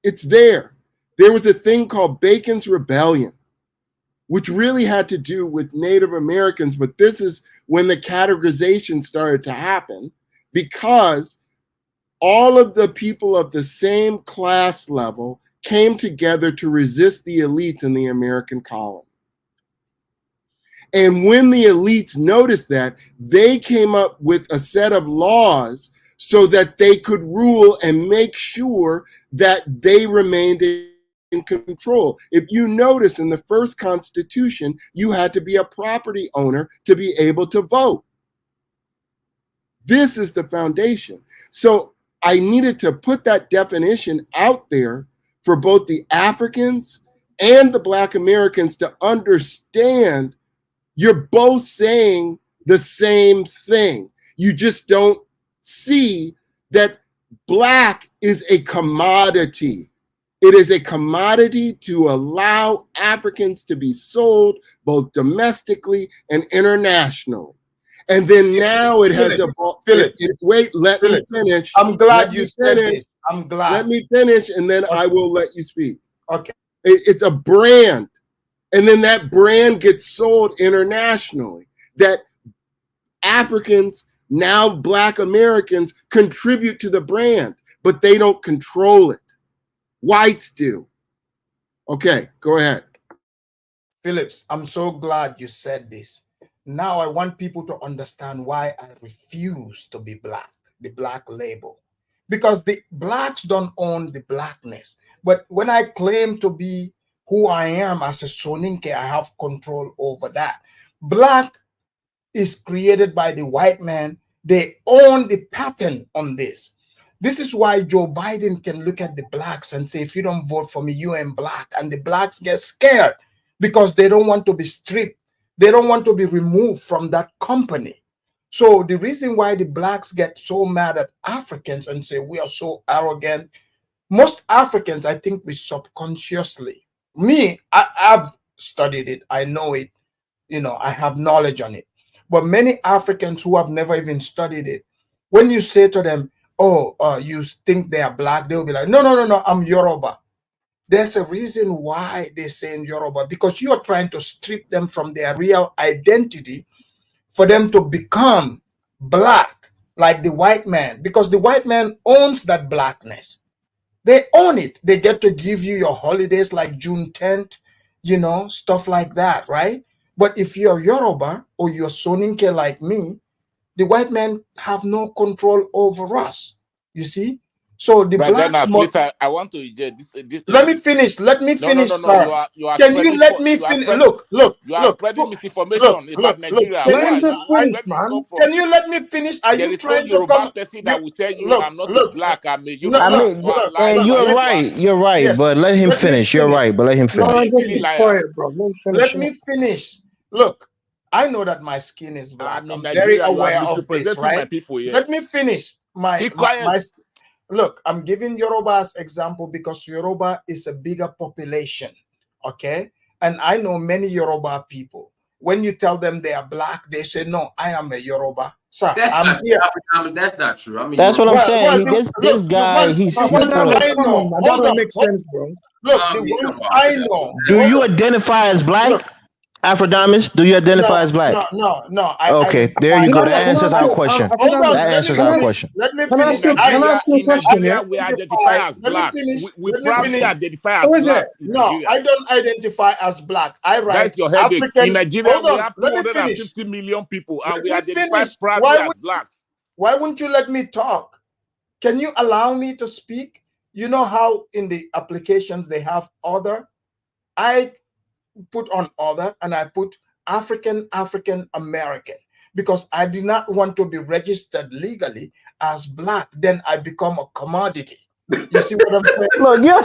It's there. There was a thing called Bacon's Rebellion, which really had to do with Native Americans, but this is when the categorization started to happen, because all of the people of the same class level came together to resist the elites in the American colony. And when the elites noticed that, they came up with a set of laws so that they could rule and make sure that they remained in control. If you notice, in the first Constitution, you had to be a property owner to be able to vote. This is the foundation. So I needed to put that definition out there for both the Africans and the Black Americans to understand you're both saying the same thing. You just don't see that Black is a commodity. It is a commodity to allow Africans to be sold both domestically and internationally. And then now it has evolved. Wait, let me finish. I'm glad you said this. I'm glad. Let me finish, and then I will let you speak. Okay. It's a brand. And then that brand gets sold internationally. That Africans, now Black Americans, contribute to the brand, but they don't control it. Whites do. Okay, go ahead. Phillips, I'm so glad you said this. Now I want people to understand why I refuse to be Black, the Black label. Because the Blacks don't own the Blackness. But when I claim to be who I am as a Soninke, I have control over that. Black is created by the white man. They own the pattern on this. This is why Joe Biden can look at the blacks and say, if you don't vote for me, you ain't black. And the blacks get scared because they don't want to be stripped. They don't want to be removed from that company. So the reason why the blacks get so mad at Africans and say we are so arrogant, most Africans, I think we subconsciously, I've studied it, I know it, I have knowledge on it. But many Africans who have never even studied it, when you say to them, oh, you think they are black, they'll be like, no, no, no, no, I'm Yoruba. There's a reason why they say in Yoruba, because you are trying to strip them from their real identity for them to become black like the white man, because the white man owns that blackness. They own it. They get to give you your holidays like June 10th, stuff like that, right? But if you're Yoruba or you're Soninke like me, the white men have no control over us. You see? So the But then, blacks please, must. I want to eject this. Let me finish. Let me No, no, finish, no, no. sir. You are Can you spreading let me finish? Look, look, you are look, spreading look, misinformation about look. Nigeria. Let Can Who him are you just you? finish, Where do you come man. from? can you let me finish? Are There you is no trying to come? Yoruba person You that will tell you look, I'm not a look. black, I'm a No, I Yoruba. no, mean, Go and look, lie and look. wherever you're Let you are. right. You're right. yes. But let him Let me finish. You're finish. right. But let him No, Are finish. you Lauren, just silly be liar? quiet, bro. Let him let finish up. me finish. Look, I know that my skin is black. I'm in I'm very Nigeria. You are aware of this, misrepresenting my right? people here. Let me finish. Keep quiet. Look, I'm giving Yoruba as example because Yoruba is a bigger population, okay? And I know many Yoruba people. When you tell them they are black, they say, "No, I am a Yoruba, sir. That's I'm not here." true. That's not true. I mean, That's what I'm Yoruba. saying. This Look, guy, he's the ones Afanano, look. I come on, know. man. That Hold don't on. make sense, bro. Look, the Come ones on, I man. know. Do Hold you on. identify as black, Look, Afrodamus? Do you identify as black? no. I Okay, there identify you You go. know That what? Can I answers ask our you? question. Hold on. That Let me answers our finish. question. Let me Can I finish. ask you? I Can I ask you a In question? Yeah. Nigeria, we identify. identify as Let me blacks. finish. We Let me proudly finish. identify Who as is it? blacks in No, Nigeria. I don't identify as black. I That's write your headache. In African. Nigeria, Hold we on. have Let me finish. 250 million people, and Let we me identify finish. proudly as blacks. Why wouldn't you let me talk? Can you allow me to speak? You know how in the applications they have other? I put on other and I put African American because I did not want to be registered legally as black. Then I become a commodity. You see what I'm saying? Look, you're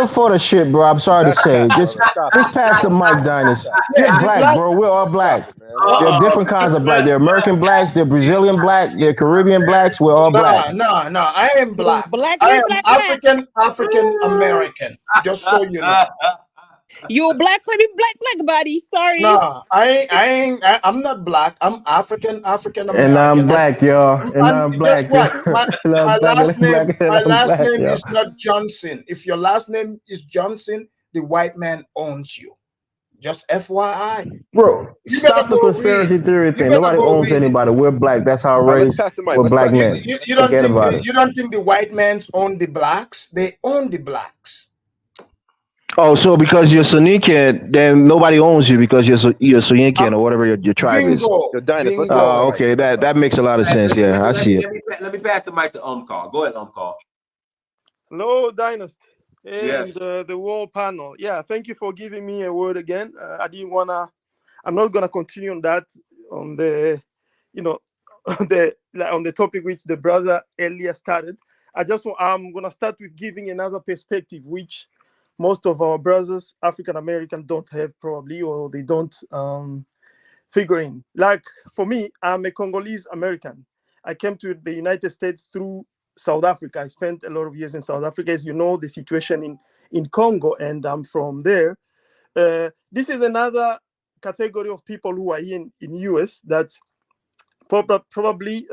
full of shit, bro. I'm sorry to That's say. cap, brother. Stop it. Just pass the mic, Dinus. Yeah, You're the black, black. bro. We're all Stop black. it, man. Let him There are finish. different kinds of black. There are American blacks, there are Brazilian black, there are Caribbean blacks. We're all black. No. I am black. Black, I black, am black, black. African American. Just so you know. You black, pretty black body. Sorry. No, I'm not black. I'm African And I'm American. black, y'all. And And I'm guess black, yo. what? And I'm black, and I'm black, and My I'm last black, name yo. is not Johnson. If your last name is Johnson, the white man owns you. Just FYI. Bro, You better stop the go read. conspiracy theory You thing. better Nobody go owns read it. anybody. We're black. That's our All right, let's race. pass the mic. We're Let's black pass the men. mic. Let's You pass don't the Forget think mic. about it. you don't think the white men own the blacks? They own the blacks. Oh, so because you're Sunican, then nobody owns you because you're Sunican or whatever your tribe is. Bingo. Yo, Dinus, let's pass the Bingo. mic. Okay, Let's pass that the mic. makes a lot of sense. Yeah, I see it. Let me pass the mic to Call. Go ahead, Call. Hello, Dynasty, Yeah. and the whole panel. Yeah, thank you for giving me a word again. I didn't wanna. I'm not gonna continue on that on the, you know, on the topic which the brother earlier started. I'm gonna start with giving another perspective, which most of our brothers, African American, don't have probably, or they don't figure in. Like for me, I'm a Congolese American. I came to the United States through South Africa. I spent a lot of years in South Africa, as you know, the situation in Congo, and I'm from there. This is another category of people who are in US that probably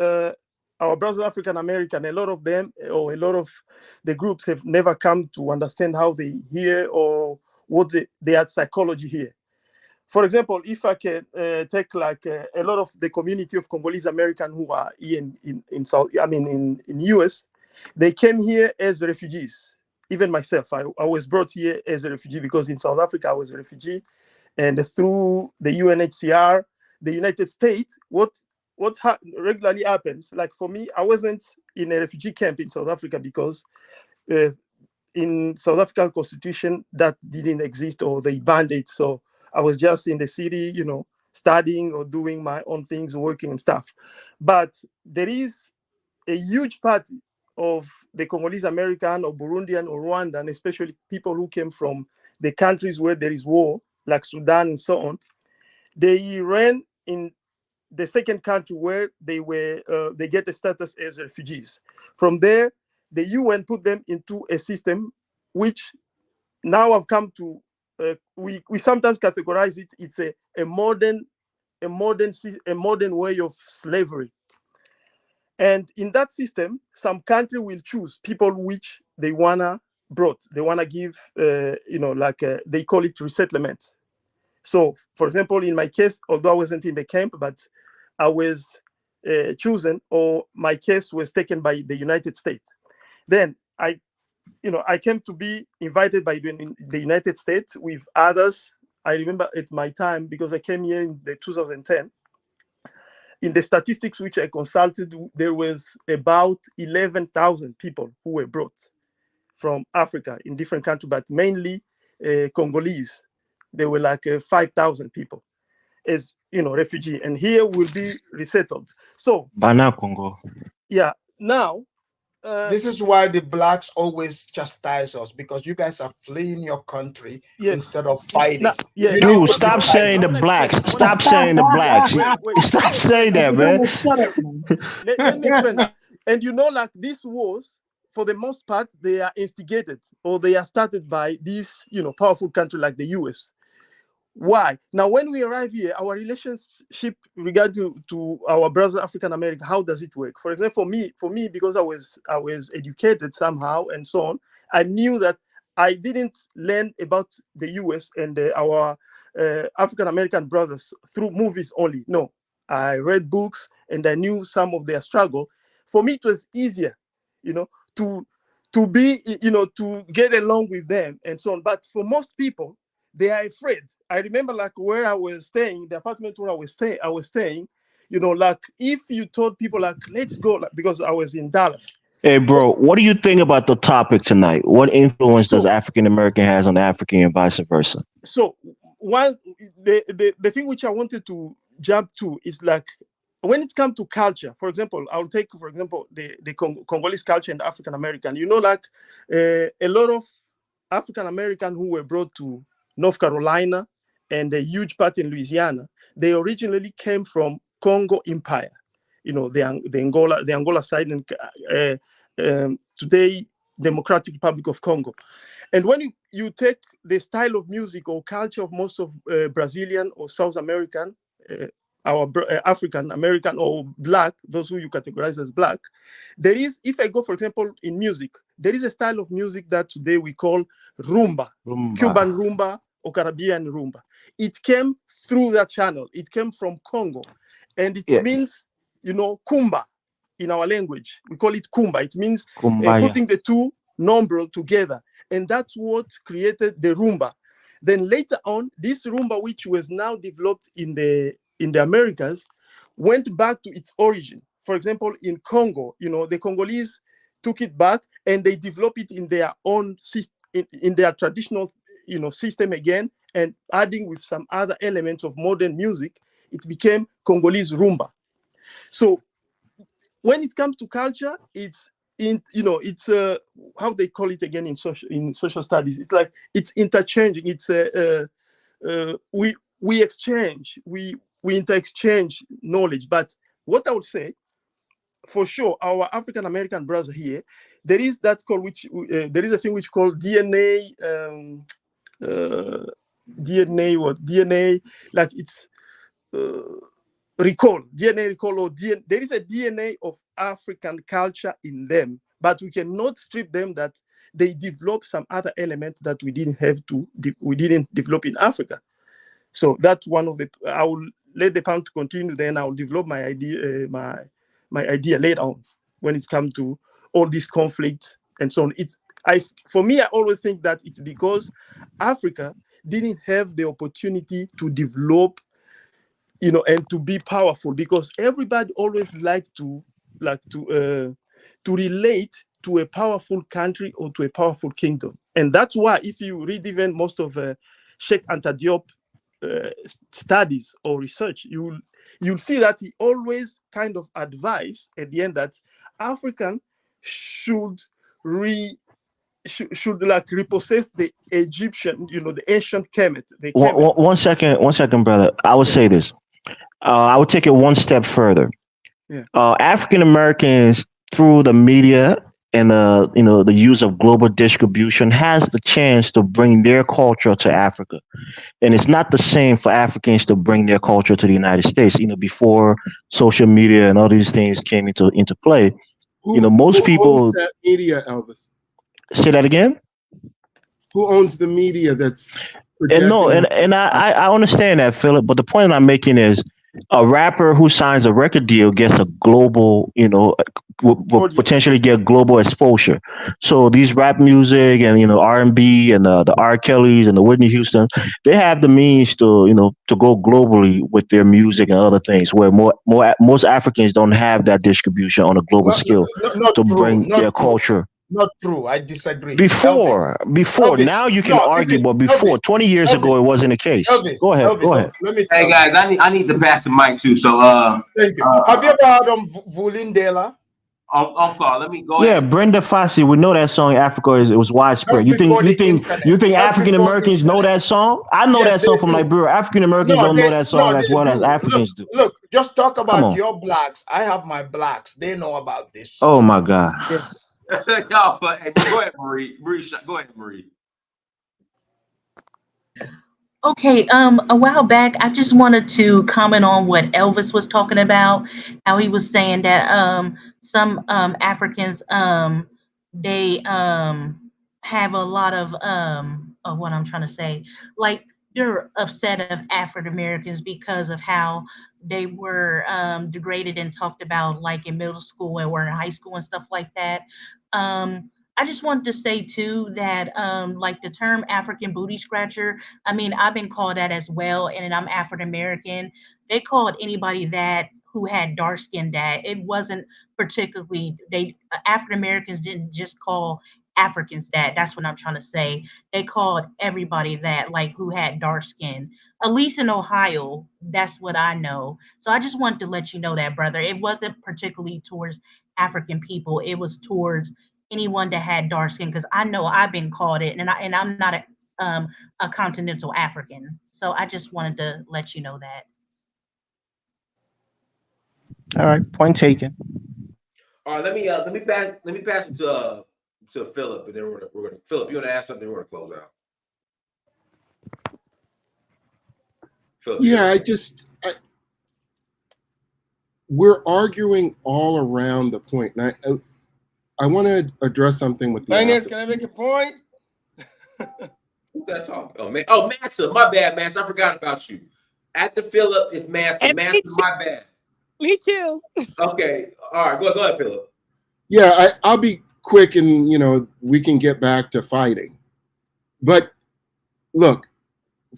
our brothers African American, a lot of them or a lot of the groups have never come to understand how they hear or what their psychology here. For example, if I can take like a lot of the community of Congolese American who are here in South, I mean in US, they came here as refugees. Even myself, I was brought here as a refugee because in South Africa I was a refugee, and through the UNHCR, the United States, what regularly happens, like for me, I wasn't in a refugee camp in South Africa because in South African constitution that didn't exist or they banned it. So I was just in the city, studying or doing my own things, working and stuff. But there is a huge part of the Congolese American or Burundian or Rwandan, especially people who came from the countries where there is war, like Sudan and so on, they ran in the second country where they get a status as refugees. From there, the UN put them into a system which now have come to we sometimes categorize it. It's a modern way of slavery. And in that system, some country will choose people which they wanna give they call it resettlement. So, for example, in my case, although I wasn't in the camp, but I was chosen, or my case was taken by the United States. Then I came to be invited by the United States with others. I remember at my time, because I came here in the 2010. In the statistics which I consulted, there was about 11,000 people who were brought from Africa in different countries, but mainly Congolese. There were like 5,000 people as refugee, and here will be resettled. So Bana Congo. yeah, now this is why the blacks always chastise us, because you guys are fleeing your country instead of fighting. Dude, stop saying the blacks. Stop saying the blacks. Stop saying that, man. Let me explain. And like these wars, for the most part, they are instigated or they are started by these, powerful country like the US. Why? Now, when we arrive here, our relationship regard to our brothers African American, how does it work? For example, for me, because I was educated somehow and so on, I knew that I didn't learn about the US and our African American brothers through movies only. No, I read books and I knew some of their struggle. For me, it was easier, to be, to get along with them and so on. But for most people, they are afraid. I remember, like, where I was staying, the apartment where I was staying, like, if you told people, like, let's go, like, because I was in Dallas. Hey, bro, what do you think about the topic tonight? What influence does African American has on African and vice versa? So, the thing which I wanted to jump to is, like, when it comes to culture, for example, I'll take, for example, the Congolese culture and African American. Like, a lot of African American who were brought to North Carolina and a huge part in Louisiana, they originally came from Congo Empire, the Angola side, and today Democratic Republic of Congo. And when you take the style of music or culture of most of Brazilian or South American, our African American or black, those who you categorize as black, there is, if I go, for example, in music, there is a style of music that today we call rumba. Cuban rumba or Caribbean rumba. It came through that channel. It came from Congo, and it means, kumba in our language. We call it kumba. It means putting the two nombres together, and that's what created the rumba. Then later on, this rumba, which was now developed in the Americas, went back to its origin. For example, in Congo, the Congolese took it back and they developed it in their own system, in their traditional, system again, and adding with some other elements of modern music, it became Congolese rumba. So when it comes to culture, it's it's how they call it again in social studies. It's like it's interchanging. It's we exchange, we inter-exchange knowledge. But what I would say, for sure, our African American brother here, there is that called there is a thing which called DNA. DNA, like it's DNA recall, or DNA. There is a DNA of African culture in them, but we cannot strip them that they develop some other element that we didn't develop in Africa. So that's one of the. I will let the panel continue. Then I will develop my idea, my idea later on when it comes to all these conflicts and so on. For me, I always think that it's because Africa didn't have the opportunity to develop, and to be powerful, because everybody always liked to relate to a powerful country or to a powerful kingdom. And that's why if you read even most of Sheikh Anta Diop studies or research, you'll see that he always kind of advised at the end that African should should like repossess the Egyptian, the ancient Kemet, the Kemet. One second, brother. I would say this. I would take it one step further. Yeah. African Americans, through the media and the use of global distribution, has the chance to bring their culture to Africa. And it's not the same for Africans to bring their culture to the United States. Before social media and all these things came into play, most Who people owns that media, Elvis? say that again. Who owns the media that's And no, projecting? and I understand that, Philip. But the point I'm making is, a rapper who signs a record deal gets a global, will potentially get global exposure. So these rap music and R&B and the R. Kellys and the Whitney Houston, they have the means to to go globally with their music and other things, where most Africans don't have that distribution on a global scale Not to true. bring Not their true. culture. Not true. I disagree. Before, Elvis, now you can no, argue, even but before, Elvis, 20 years ago, it wasn't the case. Go ahead. Let me Hey tell guys, you. I need to pass the mic too. So Thank you. Have you ever heard of Vulindela? Uncle, let me go Yeah, ahead. Brenda Fassie. We know that song. Africa it was widespread. Just before the internet. You think Just African before Americans know internet. that song? I know Yes, that song they from do. Liberia. African Americans don't know that song as they well as do. Africans do. Look, just talk Come about on. your blacks. I have my blacks. They know about this Oh stuff. my God. Yeah. Y'all, go ahead, Marie. Go ahead, Marie. Okay, a while back, I just wanted to comment on what Elvis was talking about. How he was saying that some Africans they have a lot of what I'm trying to say, like they're upset of African Americans because of how they were degraded and talked about, like in middle school and were in high school and stuff like that. I just wanted to say too that like the term African booty scratcher, I mean, I've been called that as well, and I'm African American. They called anybody that who had dark skin that. It wasn't particularly they African Americans didn't just call Africans that. That's what I'm trying to say. They called everybody that, like who had dark skin. At least in Ohio, that's what I know. So I just wanted to let you know that, brother. It wasn't particularly towards African people. It was towards anyone that had dark skin, because I know I've been called it, and I'm not a continental African. So I just wanted to let you know that. All right, point taken. All right, let me pass it to Philip, and then we're gonna Philip. You want to ask something? We're gonna close out. Philip, Yeah, we're arguing all around the point, and I want to address something with the Finance, can I make a point? Who's that talking? Oh man, Massa, my bad, Massa. I forgot about you. After Philip is Massa. And Massa, my bad. Me too. Okay, all right, go ahead, Philip. Yeah, I'll be quick, and we can get back to fighting. But look,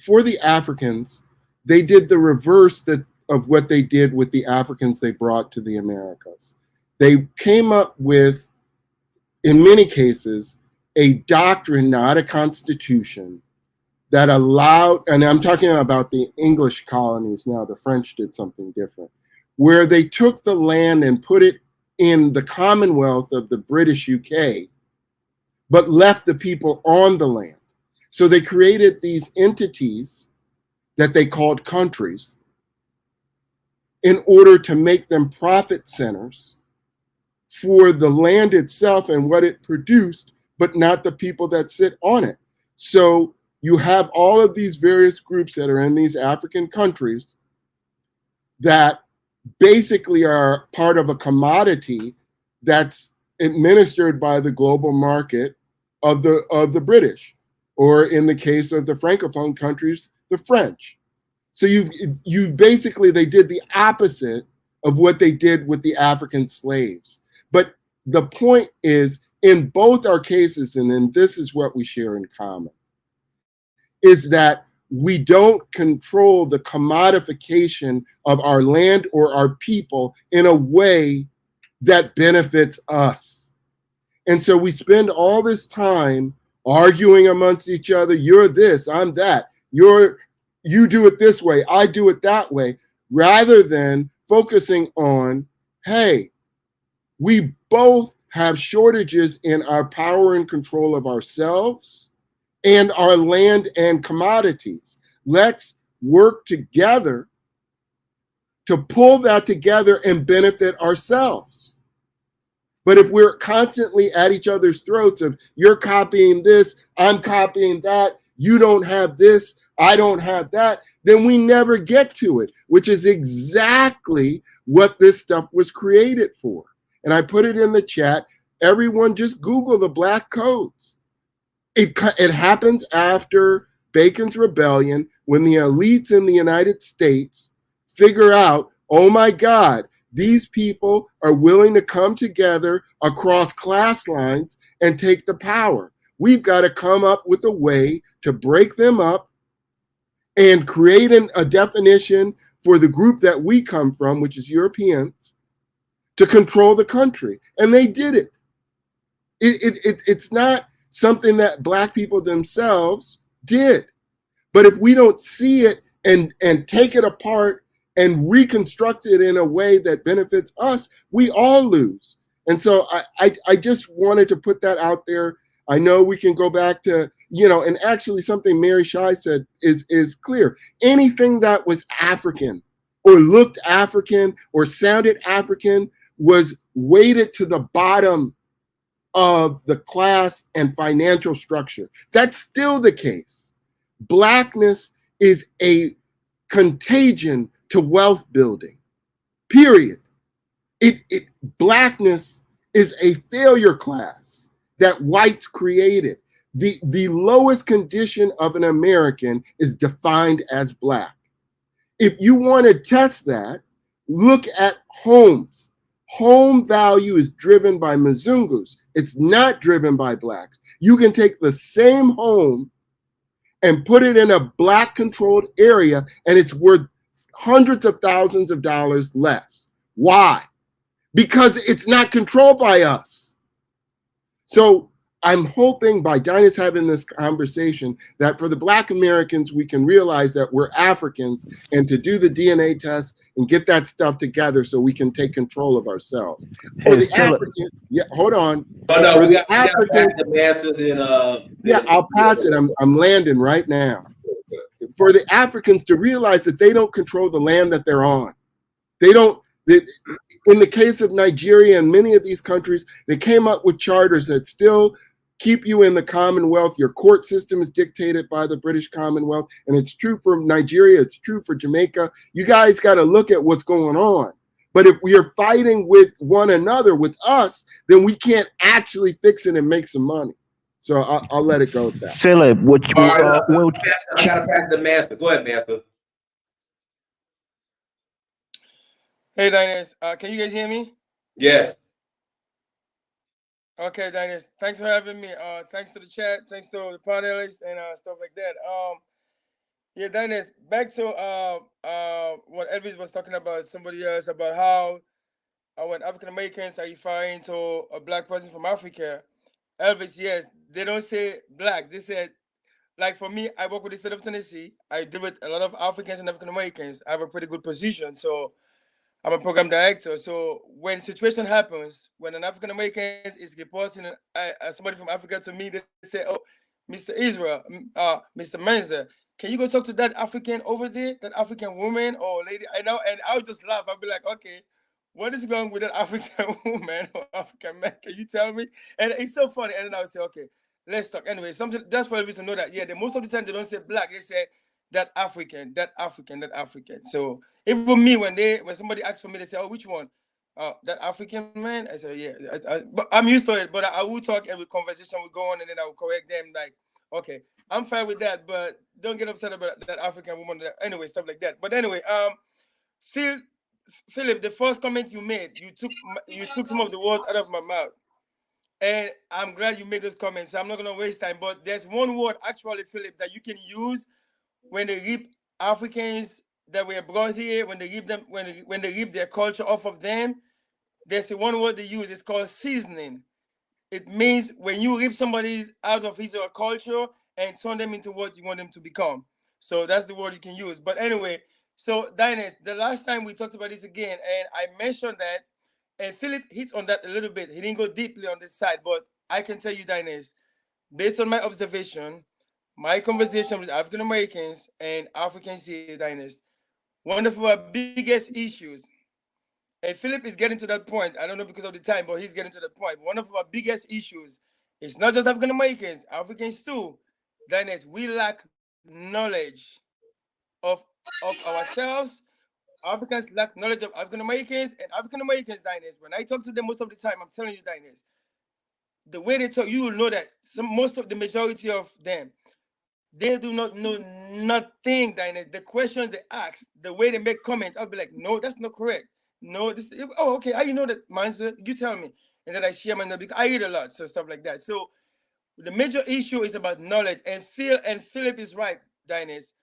for the Africans, they did the reverse of what they did with the Africans they brought to the Americas. They came up with, in many cases, a doctrine, not a constitution, that allowed, and I'm talking about the English colonies now, the French did something different, where they took the land and put it in the Commonwealth of the British UK, but left the people on the land. So they created these entities that they called countries in order to make them profit centers for the land itself and what it produced, but not the people that sit on it. So you have all of these various groups that are in these African countries that basically are part of a commodity that's administered by the global market of the British, or in the case of the Francophone countries, the French. So you basically, they did the opposite of what they did with the African slaves. But the point is, in both our cases, and then this is what we share in common, is that we don't control the commodification of our land or our people in a way that benefits us. And so we spend all this time arguing amongst each other. You're this, I'm that. You do it this way, I do it that way, rather than focusing on, hey, we both have shortages in our power and control of ourselves and our land and commodities. Let's work together to pull that together and benefit ourselves. But if we're constantly at each other's throats of you're copying this, I'm copying that, you don't have this, I don't have that, then we never get to it, which is exactly what this stuff was created for. And I put it in the chat. Everyone just Google the Black Codes. It happens after Bacon's Rebellion, when the elites in the United States figure out, oh my God, these people are willing to come together across class lines and take the power. We've got to come up with a way to break them up and create a definition for the group that we come from, which is Europeans, to control the country. And they did it. It's not something that Black people themselves did. But if we don't see it and take it apart and reconstruct it in a way that benefits us, we all lose. And so I just wanted to put that out there. I know we can go back to, and actually something Mary Shai said is clear. Anything that was African or looked African or sounded African was weighted to the bottom of the class and financial structure. That's still the case. Blackness is a contagion to wealth building, period. Blackness is a failure class that whites created. The lowest condition of an American is defined as Black. If you want to test that, look at homes. Home value is driven by Mzungus. It's not driven by Blacks. You can take the same home and put it in a Black controlled area and it's worth hundreds of thousands of dollars less. Why? Because it's not controlled by us. So I'm hoping by Dinah's having this conversation that for the Black Americans, we can realize that we're Africans and to do the DNA test and get that stuff together so we can take control of ourselves. For the Africans, hold on. Oh no, for we got Africans, the masses in I'll pass it. I'm landing right now. For the Africans to realize that they don't control the land that they're on. In the case of Nigeria and many of these countries, they came up with charters that still keep you in the Commonwealth. Your court system is dictated by the British Commonwealth, and it's true for Nigeria, it's true for Jamaica. You guys got to look at what's going on. But if we are fighting with one another, with us, then we can't actually fix it and make some money. So I'll let it go with that. Philip, I gotta pass the master. Go ahead, master. Hey, Dinus, can you guys hear me? Yes. Okay, Dinus, thanks for having me. Thanks to the chat, thanks to the panelists and stuff like that. Yeah, Dinus, back to what Elvis was talking about, somebody else, about how when African Americans are referring to a Black person from Africa, Elvis, yes, they don't say Black. They said, like for me, I work with the state of Tennessee. I deal with a lot of Africans and African Americans. I have a pretty good position, so I'm a program director. So when situation happens, when an African American is reporting somebody from Africa to me, they say, "Oh, Mr. Israel, Mr. Menzer, can you go talk to that African over there, that African woman or lady?" I know, and I would just laugh. I'd be like, "Okay, what is going with that African woman or African man? Can you tell me?" And it's so funny. And then I would say, "Okay, let's talk." Anyway, something that's for everyone to know that most of the time they don't say Black, they say that African, that African, that African. So even me, when somebody asks for me, they say, "Oh, which one? That African man?" I say, "Yeah." But I'm used to it. But I will talk every conversation we go on, and then I will correct them. Like, okay, I'm fine with that, but don't get upset about that African woman. Anyway, stuff like that. But anyway, Philip, the first comment you made, you took some of the words out of my mouth, and I'm glad you made those comments. So I'm not gonna waste time. But there's one word actually, Philip, that you can use when they rip Africans that were brought here, when they rip them, when they rip their culture off of them, there's one word they use. It's called seasoning. It means when you rip somebody out of his or her culture and turn them into what you want them to become. So that's the word you can use. But anyway, so Dinah, the last time we talked about this again, and I mentioned that And Philip hits on that a little bit. He didn't go deeply on this side, but I can tell you, Diners, based on my observation, my conversation with African Americans and Africans here, Diners, one of our biggest issues, and Philip is getting to that point. I don't know because of the time, but he's getting to that point. One of our biggest issues is not just African Americans, Africans too. Diners, we lack knowledge of ourselves. Africans lack knowledge of African Americans, and African Americans, Diners, when I talk to them most of the time, I'm telling you, Diners, the way they talk, you will know that most of the majority of them, they do not know nothing, Diners. The questions they ask, the way they make comments, I'll be like, no, that's not correct. No, this. Oh, okay. How you know that, Mansa? You tell me, and then I share my knowledge because I read a lot, so stuff like that. So the major issue is about knowledge, and Philip is right, Diners.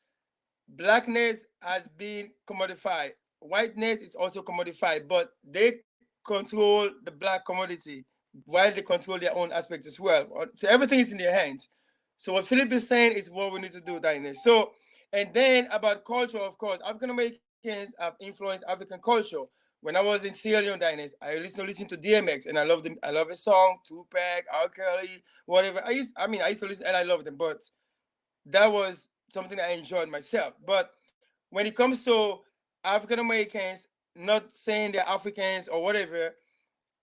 Blackness has been commodified. Whiteness is also commodified, but they control the black commodity while they control their own aspect as well. So everything is in their hands. So what Philip is saying is what we need to do, Dinah. So, and then about culture, of course, African Americans have influenced African culture. When I was in Sierra Leone, Dinah, I used to listen to DMX, and I love them. I love his song, Tupac, R. Kelly, whatever. I used to listen, and I love them, but that was something I enjoyed myself. But when it comes to African Americans, not saying they're Africans or whatever,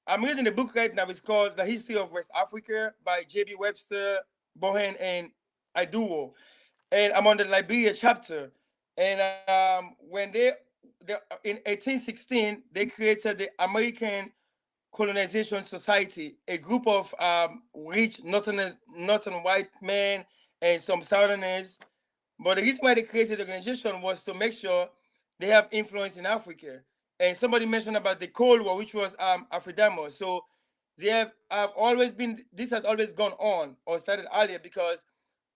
I'm reading a book right now. It's called The History of West Africa by J.B. Webster, Bohan, and Iduo. And I'm on the Liberia chapter. And when they in 1816, they created the American Colonization Society, a group of rich northern white men and some southerners. But the reason why they created the organization was to make sure they have influence in Africa. And somebody mentioned about the Cold War, which was Afridamo. So they have always been, this has always gone on or started earlier because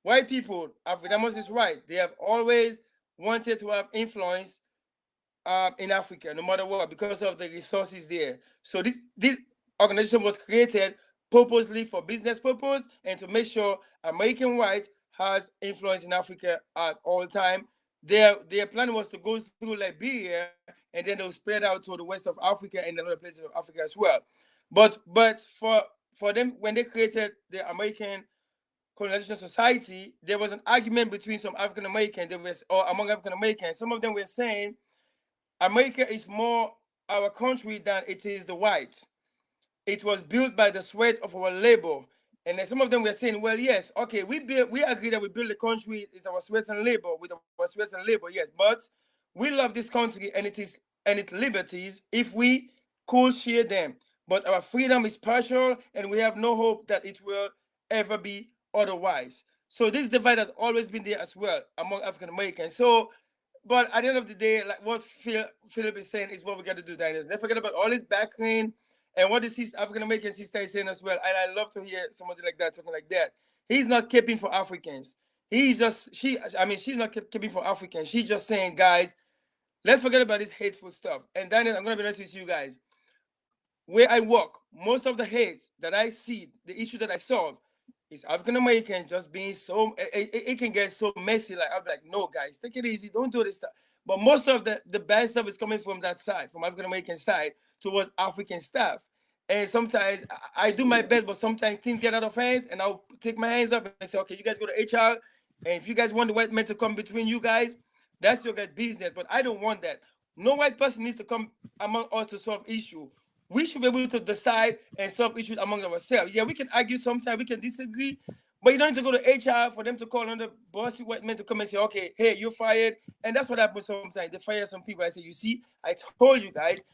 white people, Afridamos is right, they have always wanted to have influence in Africa, no matter what, because of the resources there. So this organization was created purposely for business purpose and to make sure American white has influence in Africa at all time. Their plan was to go through Liberia and then they'll spread out to the west of Africa and other places of Africa as well. But for them, when they created the American Colonization Society, there was an argument between some African Americans, or among African Americans. Some of them were saying America is more our country than it is the whites. It was built by the sweat of our labor. And then some of them were saying, well, yes, okay, we agree that we build the country, it's our sweat and labor, with our sweat and labor, yes. But we love this country and its liberties if we could share them. But our freedom is partial and we have no hope that it will ever be otherwise. So this divide has always been there as well among African Americans. So but at the end of the day, like what Philip is saying is what we got to do, Diners. Let's forget about all his background and what the African American sister is saying as well. And I love to hear somebody like that talking like that. He's not caping for Africans. She's not caping for Africans. She's just saying, guys, let's forget about this hateful stuff. And Diners, I'm gonna be honest with you guys. Where I work, most of the hate that I see, the issue that I solve, is African Americans just being so, it can get so messy. Like, I'll be like, no, guys, take it easy. Don't do this stuff. But most of the bad stuff is coming from that side, from African American side towards African staff. And sometimes I do my best, but sometimes things get out of hands and I'll take my hands up and say, okay, you guys go to HR. And if you guys want the white men to come between you guys, that's your guys' business. But I don't want that. No white person needs to come among us to solve issue. We should be able to decide and solve issues among ourselves. Yeah, we can argue sometimes, we can disagree, but you don't need to go to HR for them to call on the bossy white men to come and say, okay, hey, you're fired. And that's what happens sometimes. They fire some people. I say, you see, I told you guys,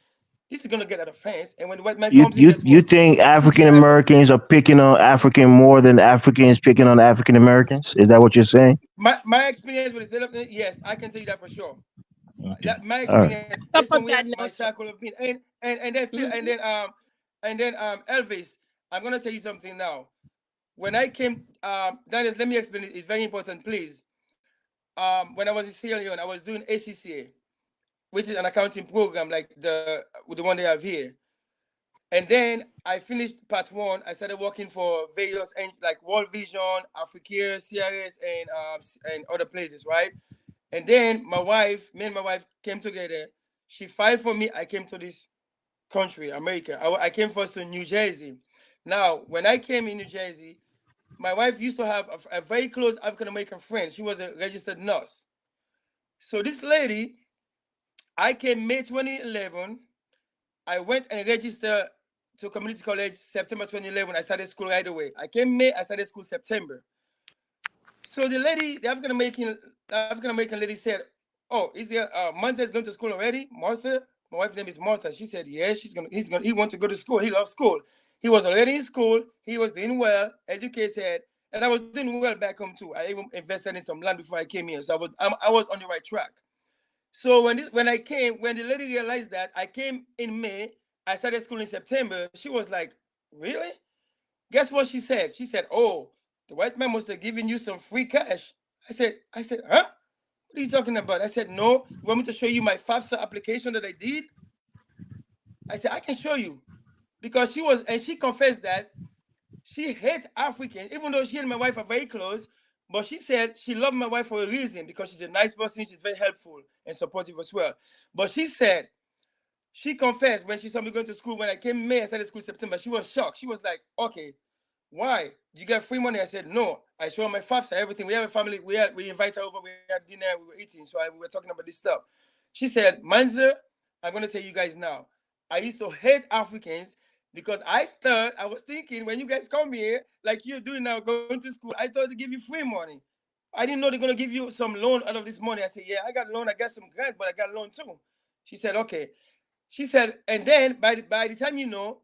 this is going to get out of hands. And when the white man You comes in, you guess you what? think African Americans are picking on African more than Africans picking on African Americans? Is that what you're saying? My experience with the yes, I can say that for sure. Okay. My All right. experience based on where my circle of being and then Phil, and then Elvis, I'm gonna tell you something now. When I came, Daniel, let me explain it. It's very important, please. When I was in Sierra Leone, I was doing ACCA, which is an accounting program like the one they have here. And then I finished part one. I started working for various like World Vision, Africa, CRS, and other places, right? And then me and my wife came together. She filed for me. I came to this country, America. I came first to New Jersey. Now, when I came in New Jersey, my wife used to have a very close African American friend. She was a registered nurse. So this lady, I came May 2011. I went and registered to community college September 2011. I started school right away. I came May, I started school September. So the lady, the African American lady said, "Oh, is there Martha is going to school already? Martha?" My wife's name is Martha. She said, "Yeah, he wants to go to school. He loves school. He was already in school. He was doing well, educated, and I was doing well back home too. I even invested in some land before I came here, so I was on the right track." So when the lady realized that I came in May, I started school in September. She was like, "Really?" Guess what she said? She said, "Oh, the white man must have given you some free cash." I said, "Huh? What are you talking about?" I said, "No. You want me to show you my FAFSA application that I did?" I said, "I can show you." Because she confessed that she hates Africans, even though she and my wife are very close. But she said she loved my wife for a reason, because she's a nice person, she's very helpful and supportive as well. But she said, she confessed when she saw me going to school, when I came May, I started school September, she was shocked. She was like, "Okay, why? You get free money?" I said, "No." I showed her my FAFSA, everything. We have a family. We invite her over. We had dinner. We were eating. So we were talking about this stuff. She said, "Manzer, I'm going to tell you guys now. I used to hate Africans because I was thinking, when you guys come here, like you're doing now, going to school, I thought to give you free money. I didn't know they're going to give you some loan out of this money." I said, "Yeah, I got loan. I got some grant, but I got loan too." She said, "Okay." She said, and then by the time you know,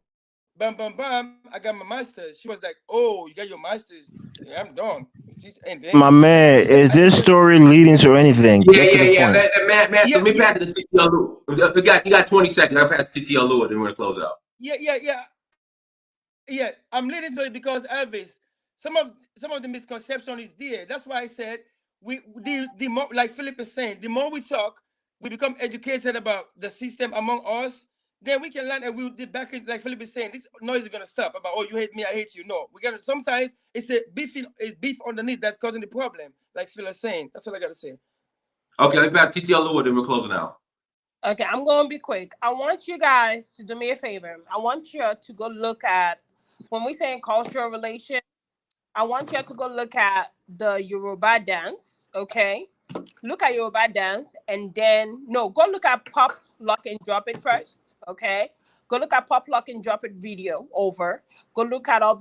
bam, bam, bam, I got my master's. She was like, "Oh, you got your master's? Yeah, I'm done." And then My man, she said, is I said, this "Yes." story leading to anything? Yeah, Get to yeah, the yeah. point. Man, so Yeah, let me yeah, pass it to TTL Lou. You got 20 seconds. I'll pass TTL Lou, and then we're gonna close out. yeah. I'm leading to it because, Elvis, some of the misconception is there. That's why I said the more, like Philip is saying, the more we talk, we become educated about the system among us. Then we can learn, and we'll get back, like Philip is saying, this noise is gonna stop about, "Oh, you hate me, I hate you." No, we gotta, sometimes it's beef underneath that's causing the problem. Like Phil is saying. That's what I gotta say. Okay, let me pass TTL Lou, and then we're closing out. Okay, I'm going to be quick. I want you guys to do me a favor. I want you to go look at, when we say cultural relations, I want you to go look at the Yoruba dance, okay? Look at Yoruba dance, and then, no, go look at Pop, Lock, and Drop It first, okay? Go look at Pop, Lock, and Drop It video over. Go look at all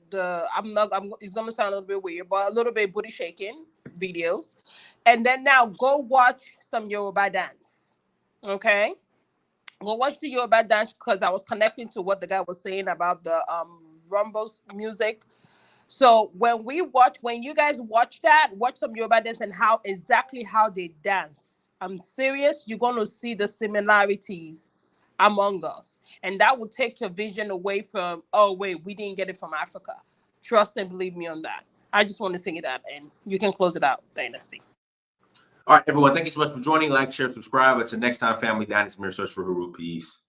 it's going to sound a little bit weird, but a little bit booty shaking videos. And then now go watch some Yoruba dance, okay? Go watch the Yoruba dance, because I was connecting to what the guy was saying about the Rumbles music. So when you guys watch that, watch some Yoruba dance and how they dance. I'm serious. You're going to see the similarities among us. And that will take your vision away from, "Oh, wait, we didn't get it from Africa." Trust and believe me on that. I just want to say that, and you can close it out, Dynasty. All right, everyone. Thank you so much for joining. Like, share, subscribe. Until next time, family. Dynasty Mirror Search for Huru. Peace.